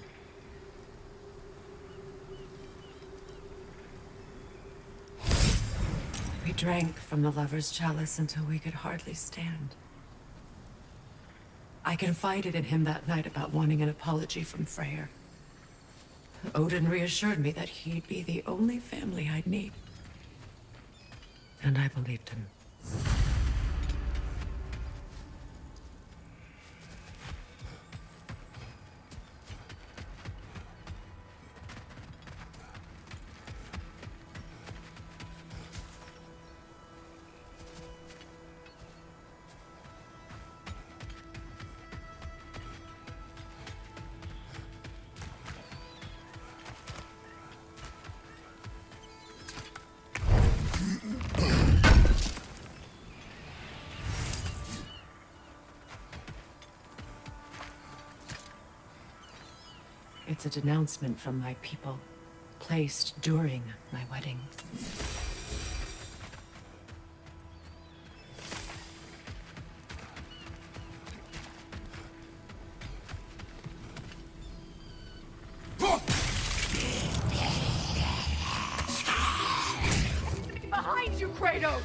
We drank from the lover's chalice until we could hardly stand. I confided in him that night about wanting an apology from Freyr. Odin reassured me that he'd be the only family I'd need. And I believed him. It's a denouncement from my people, placed during my wedding. Behind you, Kratos!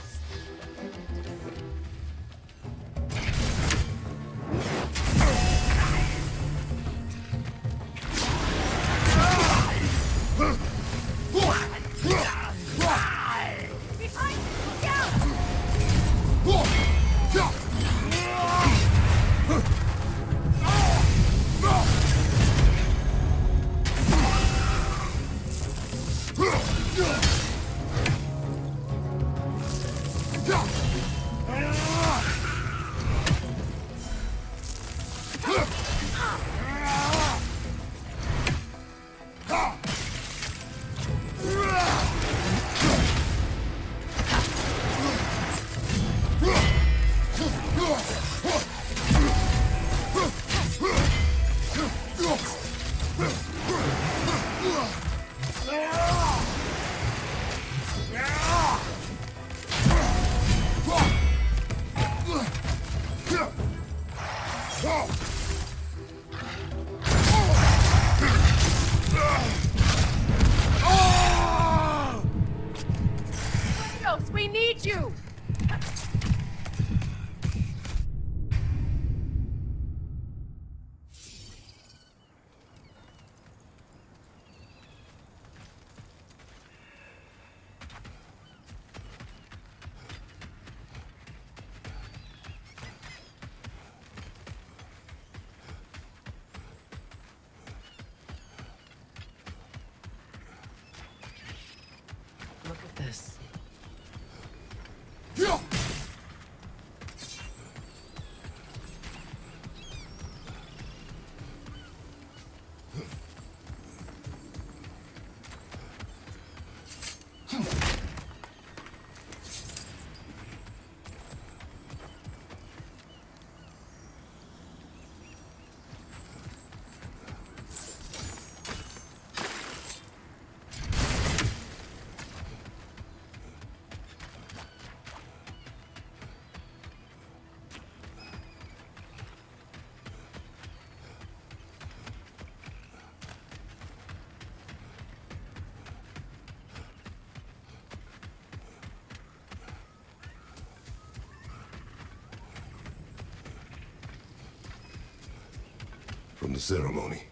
from the ceremony.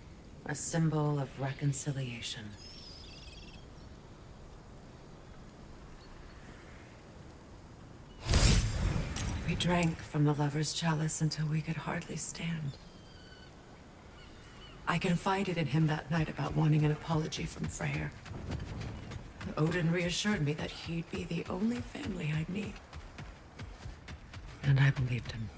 A symbol of reconciliation. We drank from the lover's chalice until we could hardly stand. I confided in him that night about wanting an apology from Freyr. Odin reassured me that he'd be the only family I'd need. And I believed him.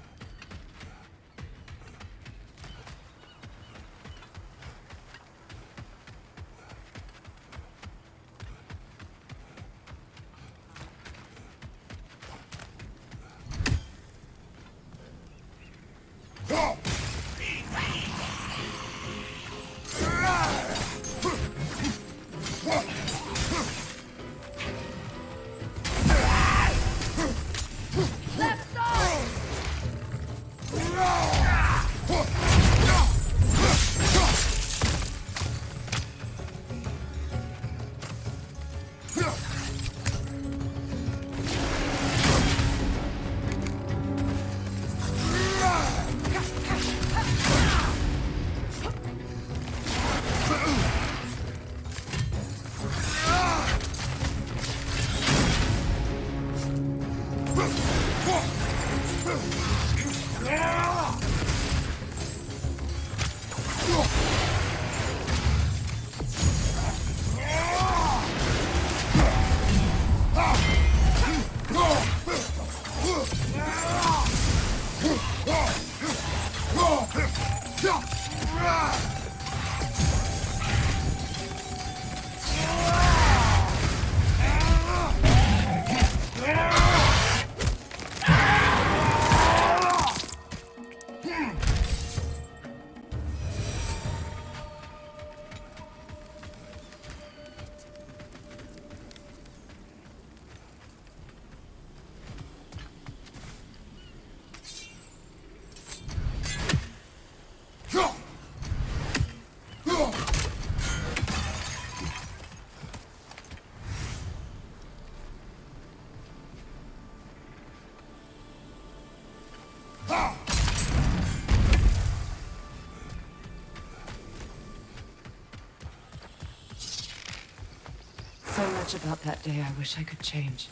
So much about that day I wish I could change.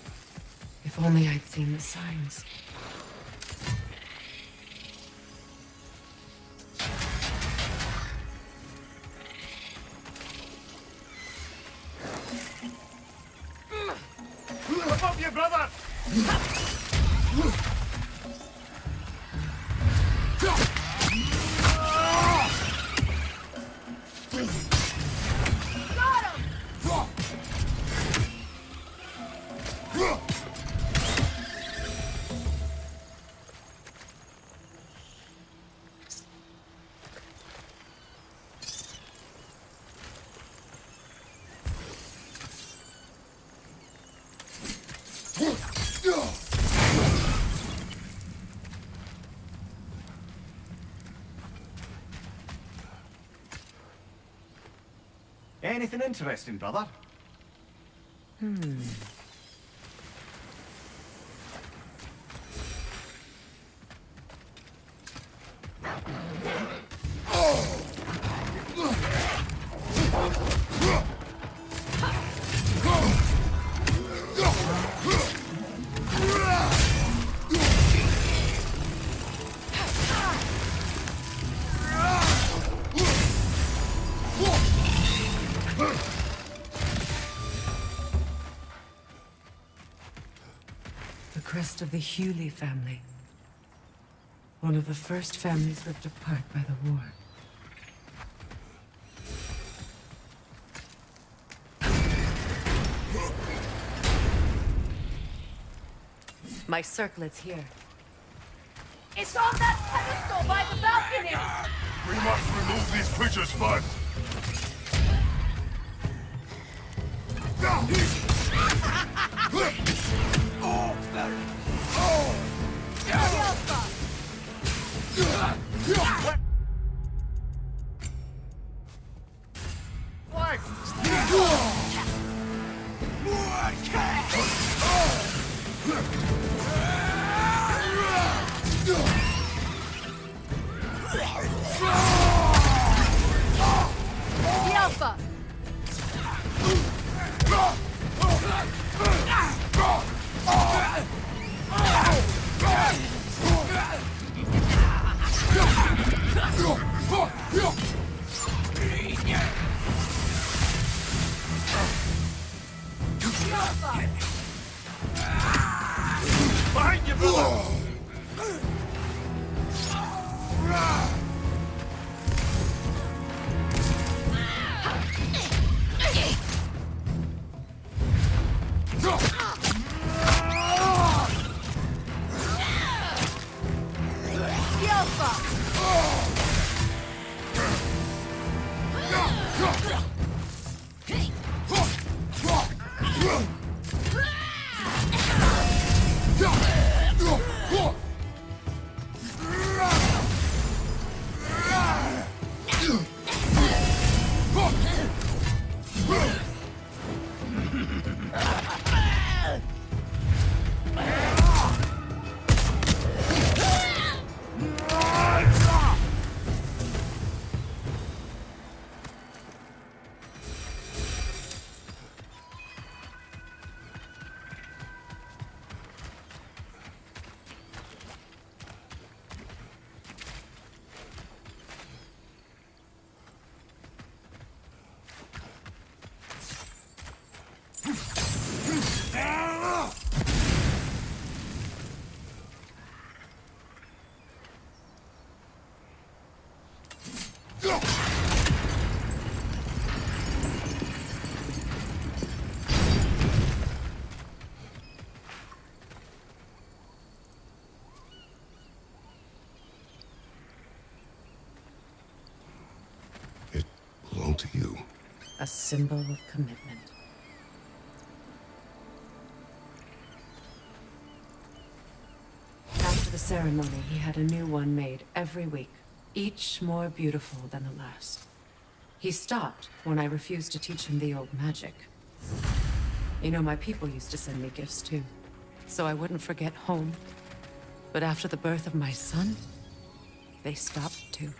If only I'd seen the signs. Above you, brother! Anything interesting, brother? The crest of the Hewley family. One of the first families ripped apart by the war. My circlet's here. It's on that pedestal by the balcony! We must remove these creatures first. Flag! It belonged to you. A symbol of commitment. After the ceremony, he had a new one made every week, each more beautiful than the last. He stopped when I refused to teach him the old magic. You know, my people used to send me gifts too, so I wouldn't forget home. But after the birth of my son, they stopped too.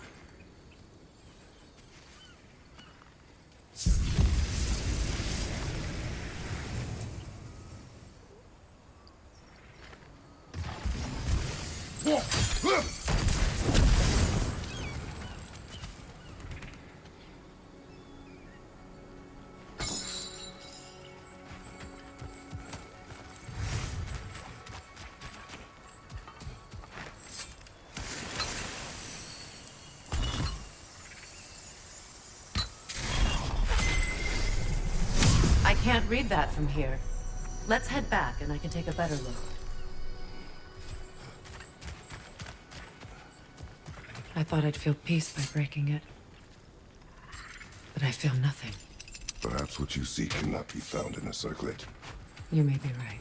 I can't read that from here. Let's head back and I can take a better look. I thought I'd feel peace by breaking it. But I feel nothing. Perhaps what you seek cannot be found in a circlet. You may be right.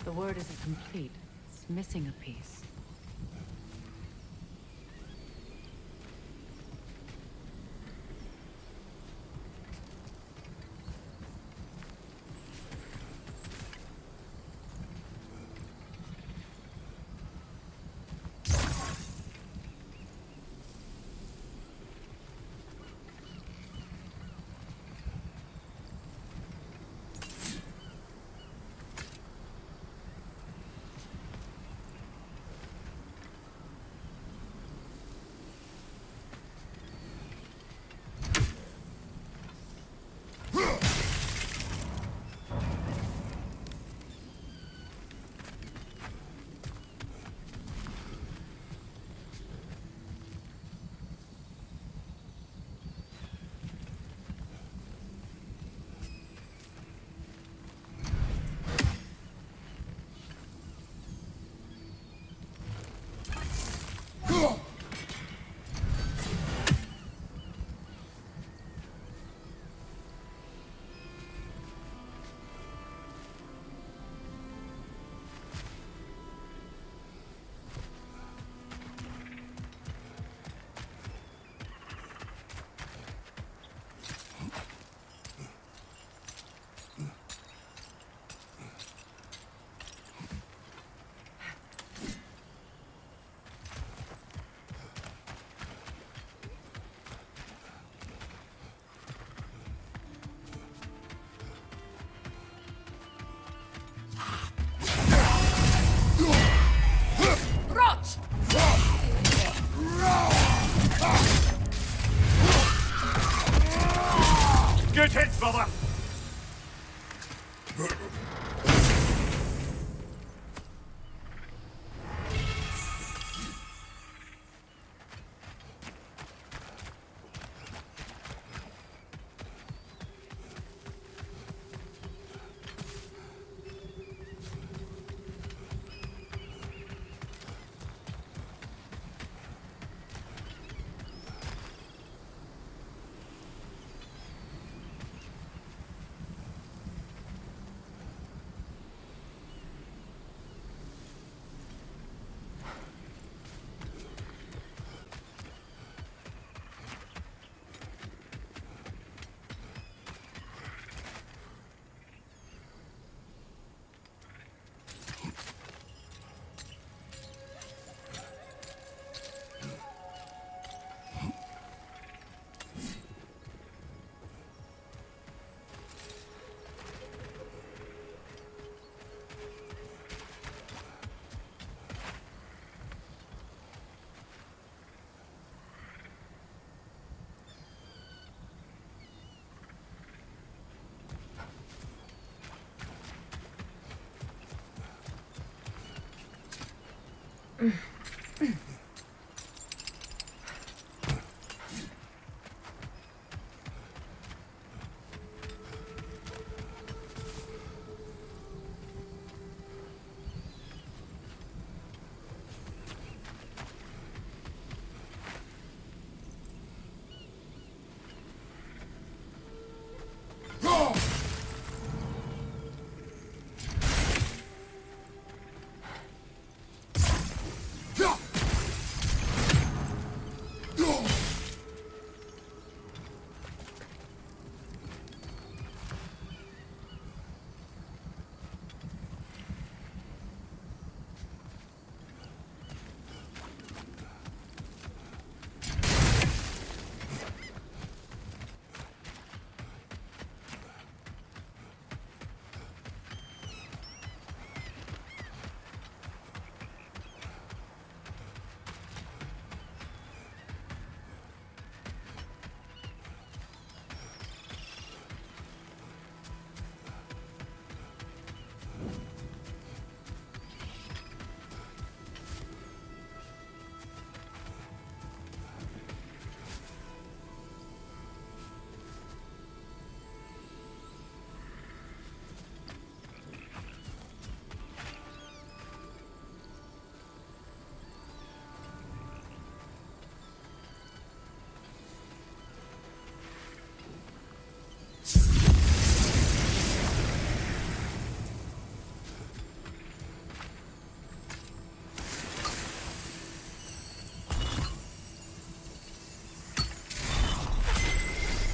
The word isn't complete. It's missing a piece.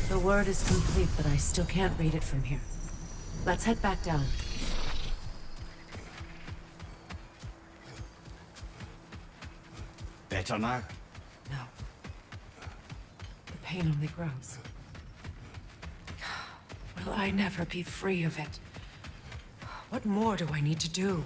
The word is complete, but I still can't read it from here. Let's head back down. Better now? No. The pain only grows. Will I never be free of it? What more do I need to do?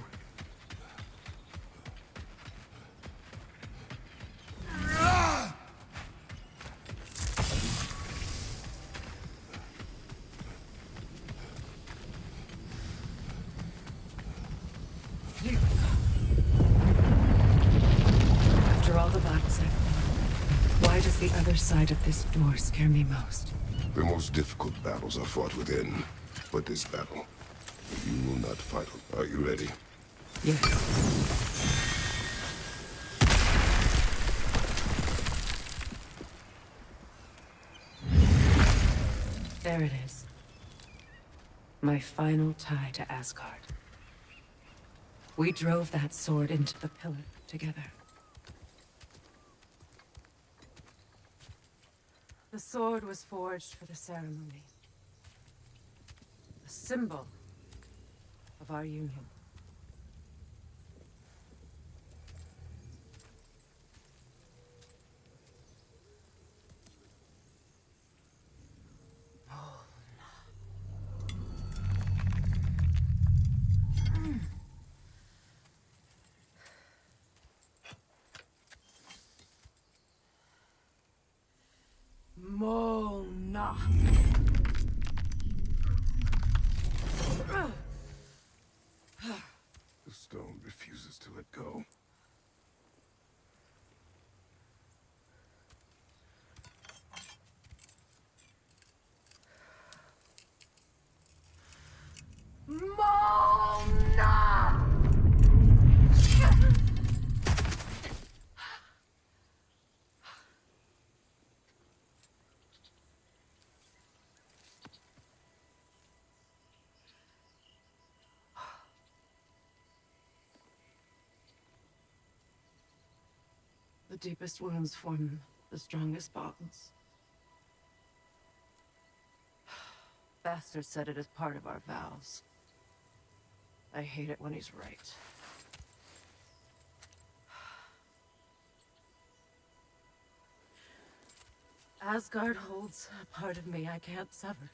After all the battles I've fought, why does the other side of this door scare me most? The most difficult battles are fought within. But this battle, you will not fight. Are you ready? Yes. There it is. My final tie to Asgard. We drove that sword into the pillar together. The sword was forged for the ceremony. A symbol of our union. Mona. The stone refuses to let go. Mona! The deepest wounds form the strongest bonds. Bastard said it as part of our vows. I hate it when he's right. Asgard holds a part of me I can't sever.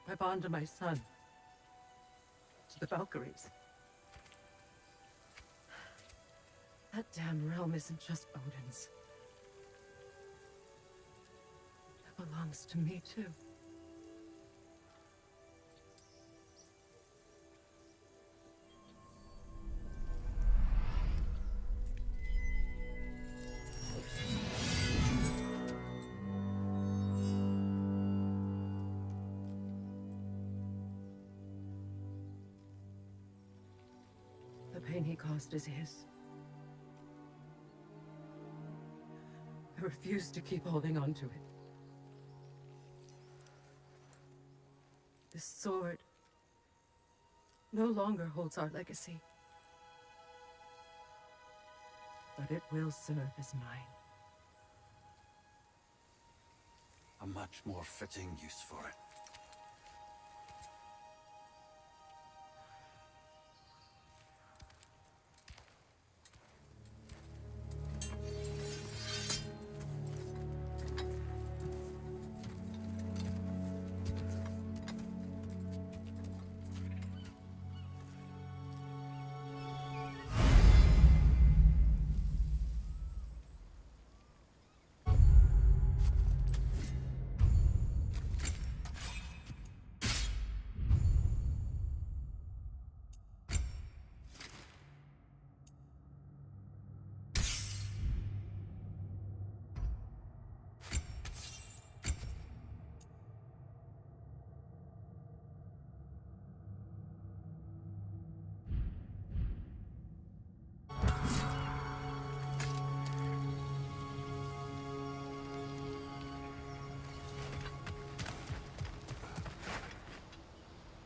I bond to my son. To the Valkyries. That damn realm isn't just Odin's. It belongs to me, too. pain he caused is his. I refuse to keep holding on to it. This sword no longer holds our legacy. But it will serve as mine. A much more fitting use for it.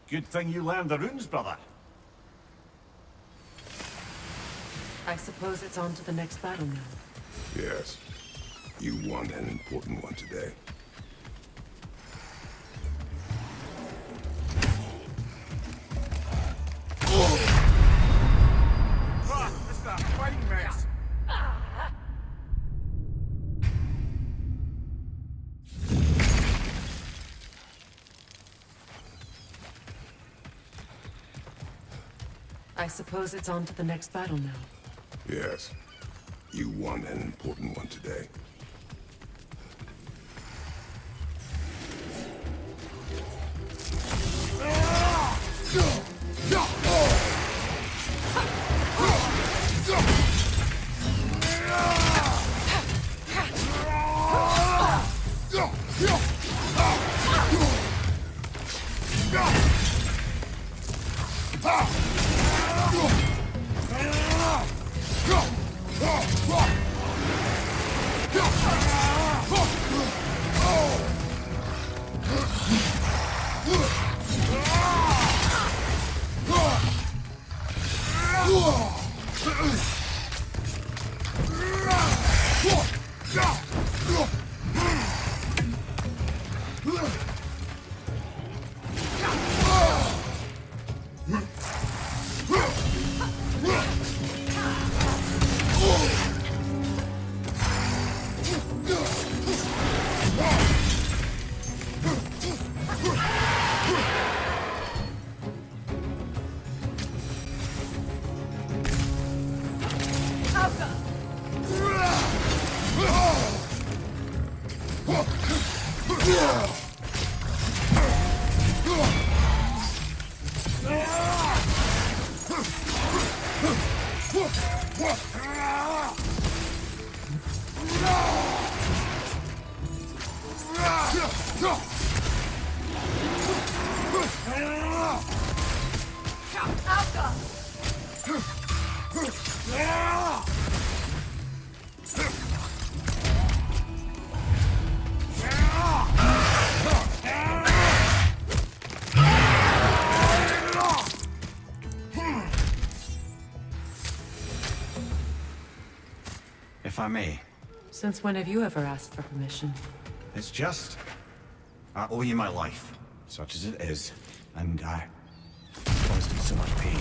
Good thing you learned the runes, brother. I suppose it's on to the next battle now. Yes. You won an important one today. Ah, this is a fighting mess. I suppose it's on to the next battle now. Yes. You won an important one today. If I may, Since when have you ever asked for permission? it's just... I owe you my life, such as it is, and I caused you so much pain.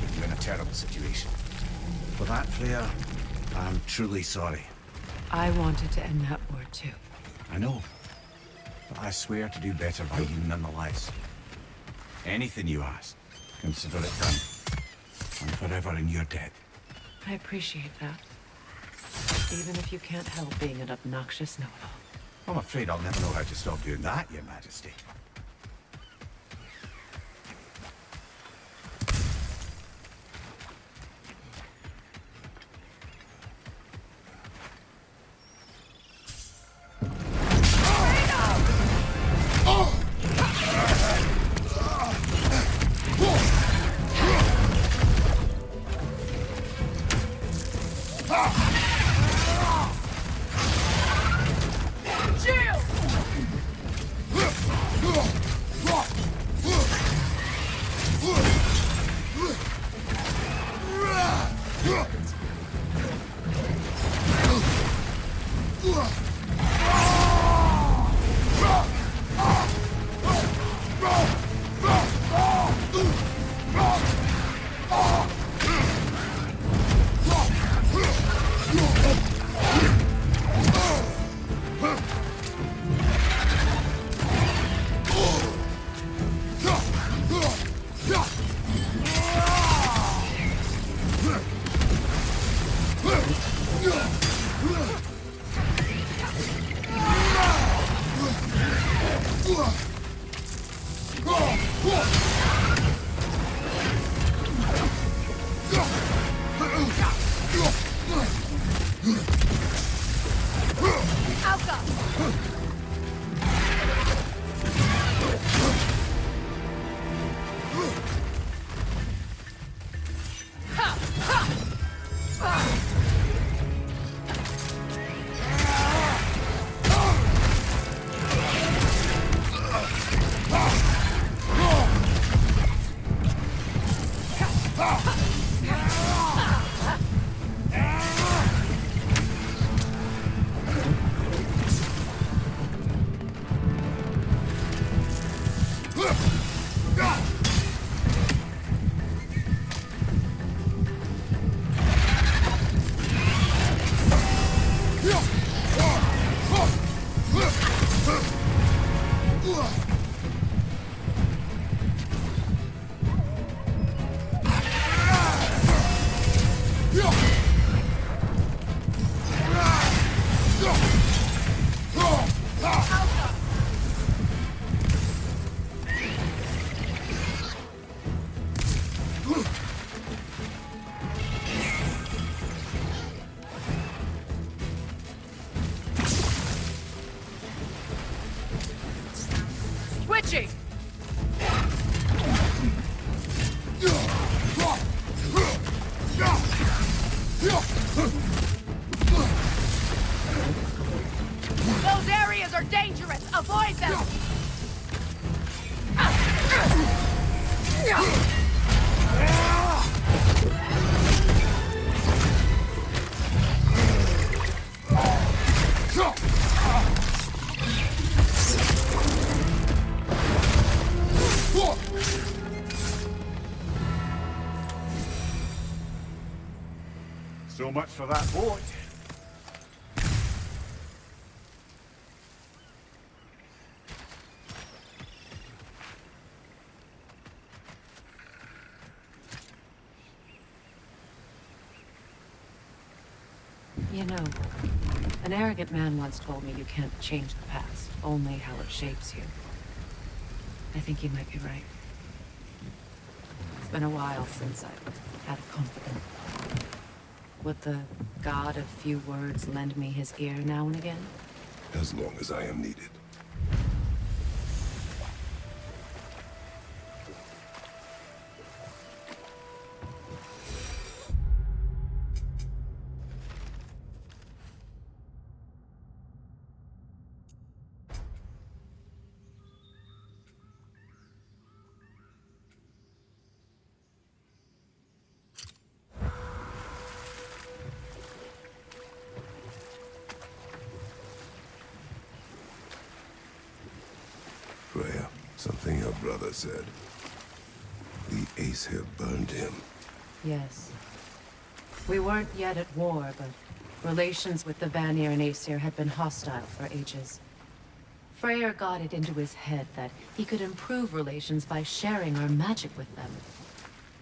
Put you in a terrible situation. For that, Freya, I'm truly sorry. I wanted to end that war too. I know, but I swear to do better by you nonetheless. Anything you ask, consider it done. I'm forever in your debt. I appreciate that. Even if you can't help being an obnoxious know-it-all. I'm afraid I'll never know how to stop doing that, Your Majesty. Switching! Those areas are dangerous! Avoid them! So much for that boat. You know, an arrogant man once told me you can't change the past, only how it shapes you. I think he might be right. It's been a while since I've had a confidant. Would the god of few words lend me his ear now and again? As long as I am needed. Freya, something your brother said. The Ace here burned him. Yes. We weren't yet at war, but relations with the Vanir and Aesir had been hostile for ages. Freyr got it into his head that he could improve relations by sharing our magic with them.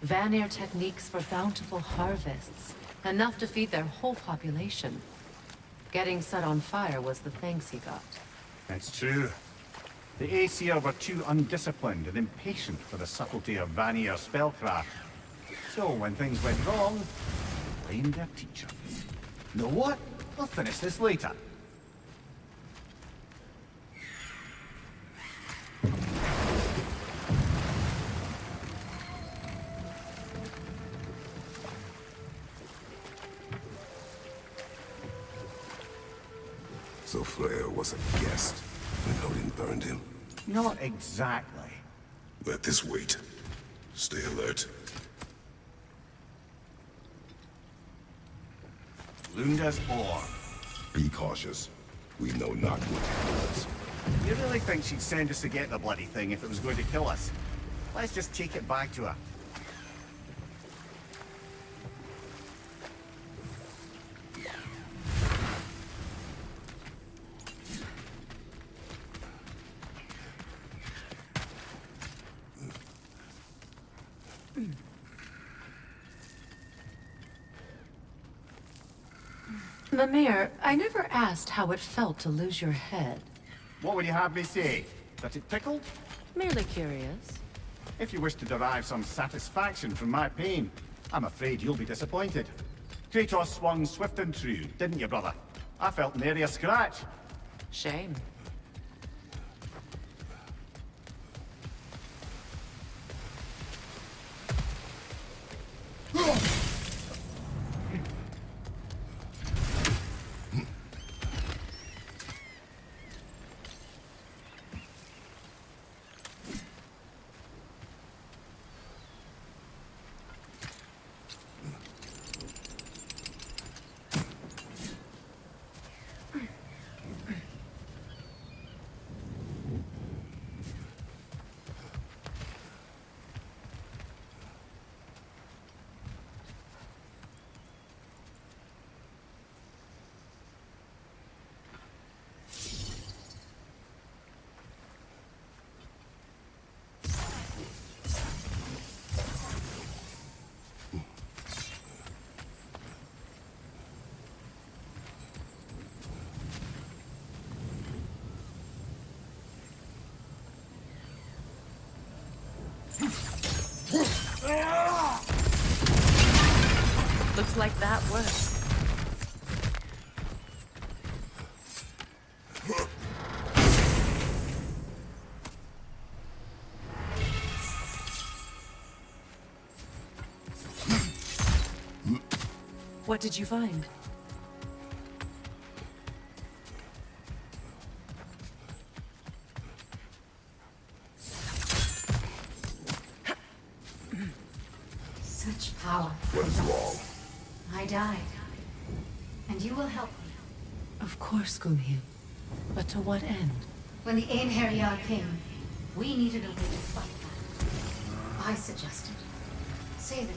Vanir techniques for bountiful harvests, enough to feed their whole population. Getting set on fire was the thanks he got. It's true. The Aesir were too undisciplined and impatient for the subtlety of Vanir spellcraft. So when things went wrong, they blamed their teacher. Know what? We'll finish this later. So Freya was a guest when Odin burned him. Not exactly. Let this wait. Stay alert. Lunda's ore. Be cautious. We know not what it does. You really think she'd send us to get the bloody thing if it was going to kill us? Let's just take it back to her. Mimir, I never asked how it felt to lose your head. What would you have me say? That it tickled? Merely curious. If you wish to derive some satisfaction from my pain, I'm afraid you'll be disappointed. Kratos swung swift and true, didn't you, brother? I felt nary a scratch. Shame. Looks like that worked. What did you find? Such power. What is wrong? I died. And you will help me. Of course, Gunhild. But to what end? When the Einherjar came, we needed a way to fight back. I suggested saving it.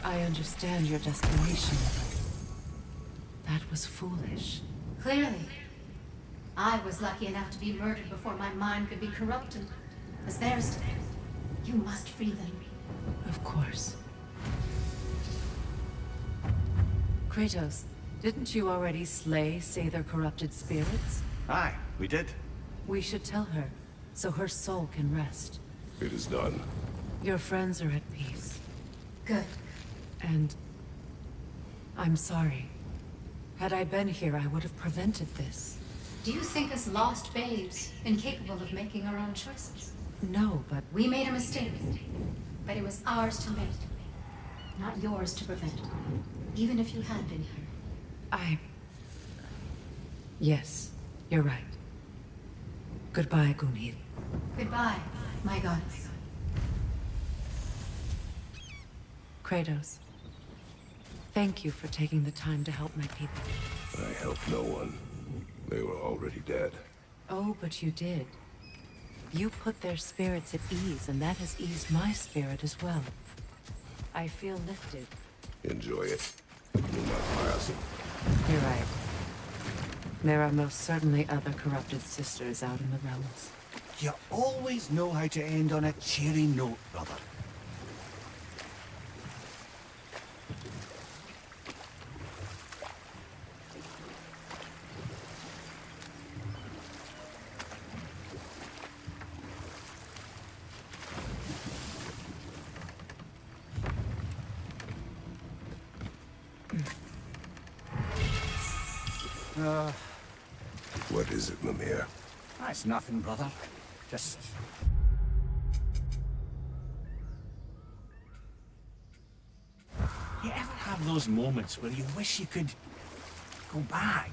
I understand your desperation, but that was foolish. Clearly. I was lucky enough to be murdered before my mind could be corrupted. As theirs did. You must free them. Of course. Kratos, didn't you already slay, say, their corrupted spirits? Aye, we did. We should tell her, so her soul can rest. It is done. Your friends are at peace. Good. And I'm sorry. Had I been here, I would have prevented this. Do you think us lost babes, incapable of making our own choices? No, but We made a mistake. But it was ours to make. Not yours to prevent. Even if you had been here. Yes, you're right. Goodbye, Gunhild. Goodbye, my goddess. Kratos. Thank you for taking the time to help my people. I helped no one. They were already dead. Oh, but you did. You put their spirits at ease, and that has eased my spirit as well. I feel lifted. Enjoy it. You're not passing. You're right. There are most certainly other corrupted sisters out in the realms. You always know how to end on a cheery note, brother. What is it, Mimir? That's nothing, brother. Just... You ever have those moments where you wish you could go back,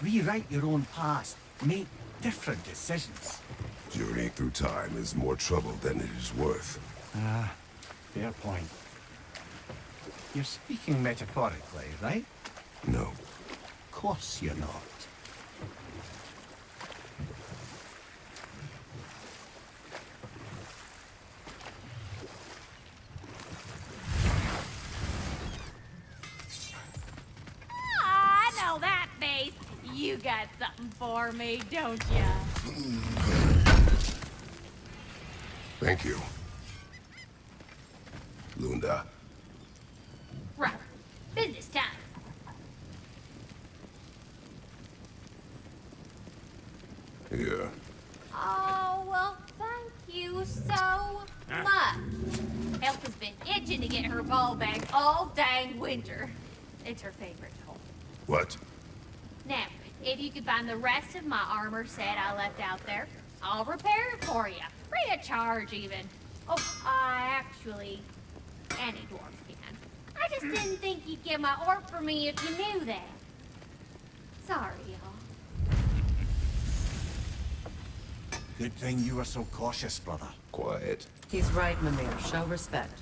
rewrite your own past, make different decisions? Journeying through time is more trouble than it is worth. Fair point. You're speaking metaphorically, right? No. Of course you're not. I know that face. You got something for me, don't ya? Thank you. Lunda. Right. Business time. Here. Oh, well, thank you so much. Elf has been itching to get her ball back all dang winter. It's her favorite toy. What? Now, if you could find the rest of my armor set I left out there, I'll repair it for you. Free of charge, even. Oh, actually, any dwarf can. I just didn't think you'd get my orc for me if you knew that. Sorry, y'all. Good thing you were so cautious, brother. Quiet. He's right, Mimir. Show respect.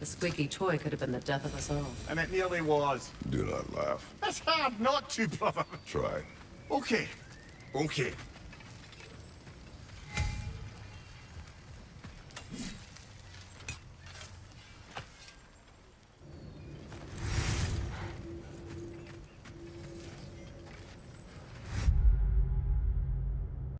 The squeaky toy could have been the death of us all. And it nearly was. Do not laugh. It's hard not to, brother. Try. Okay. Okay.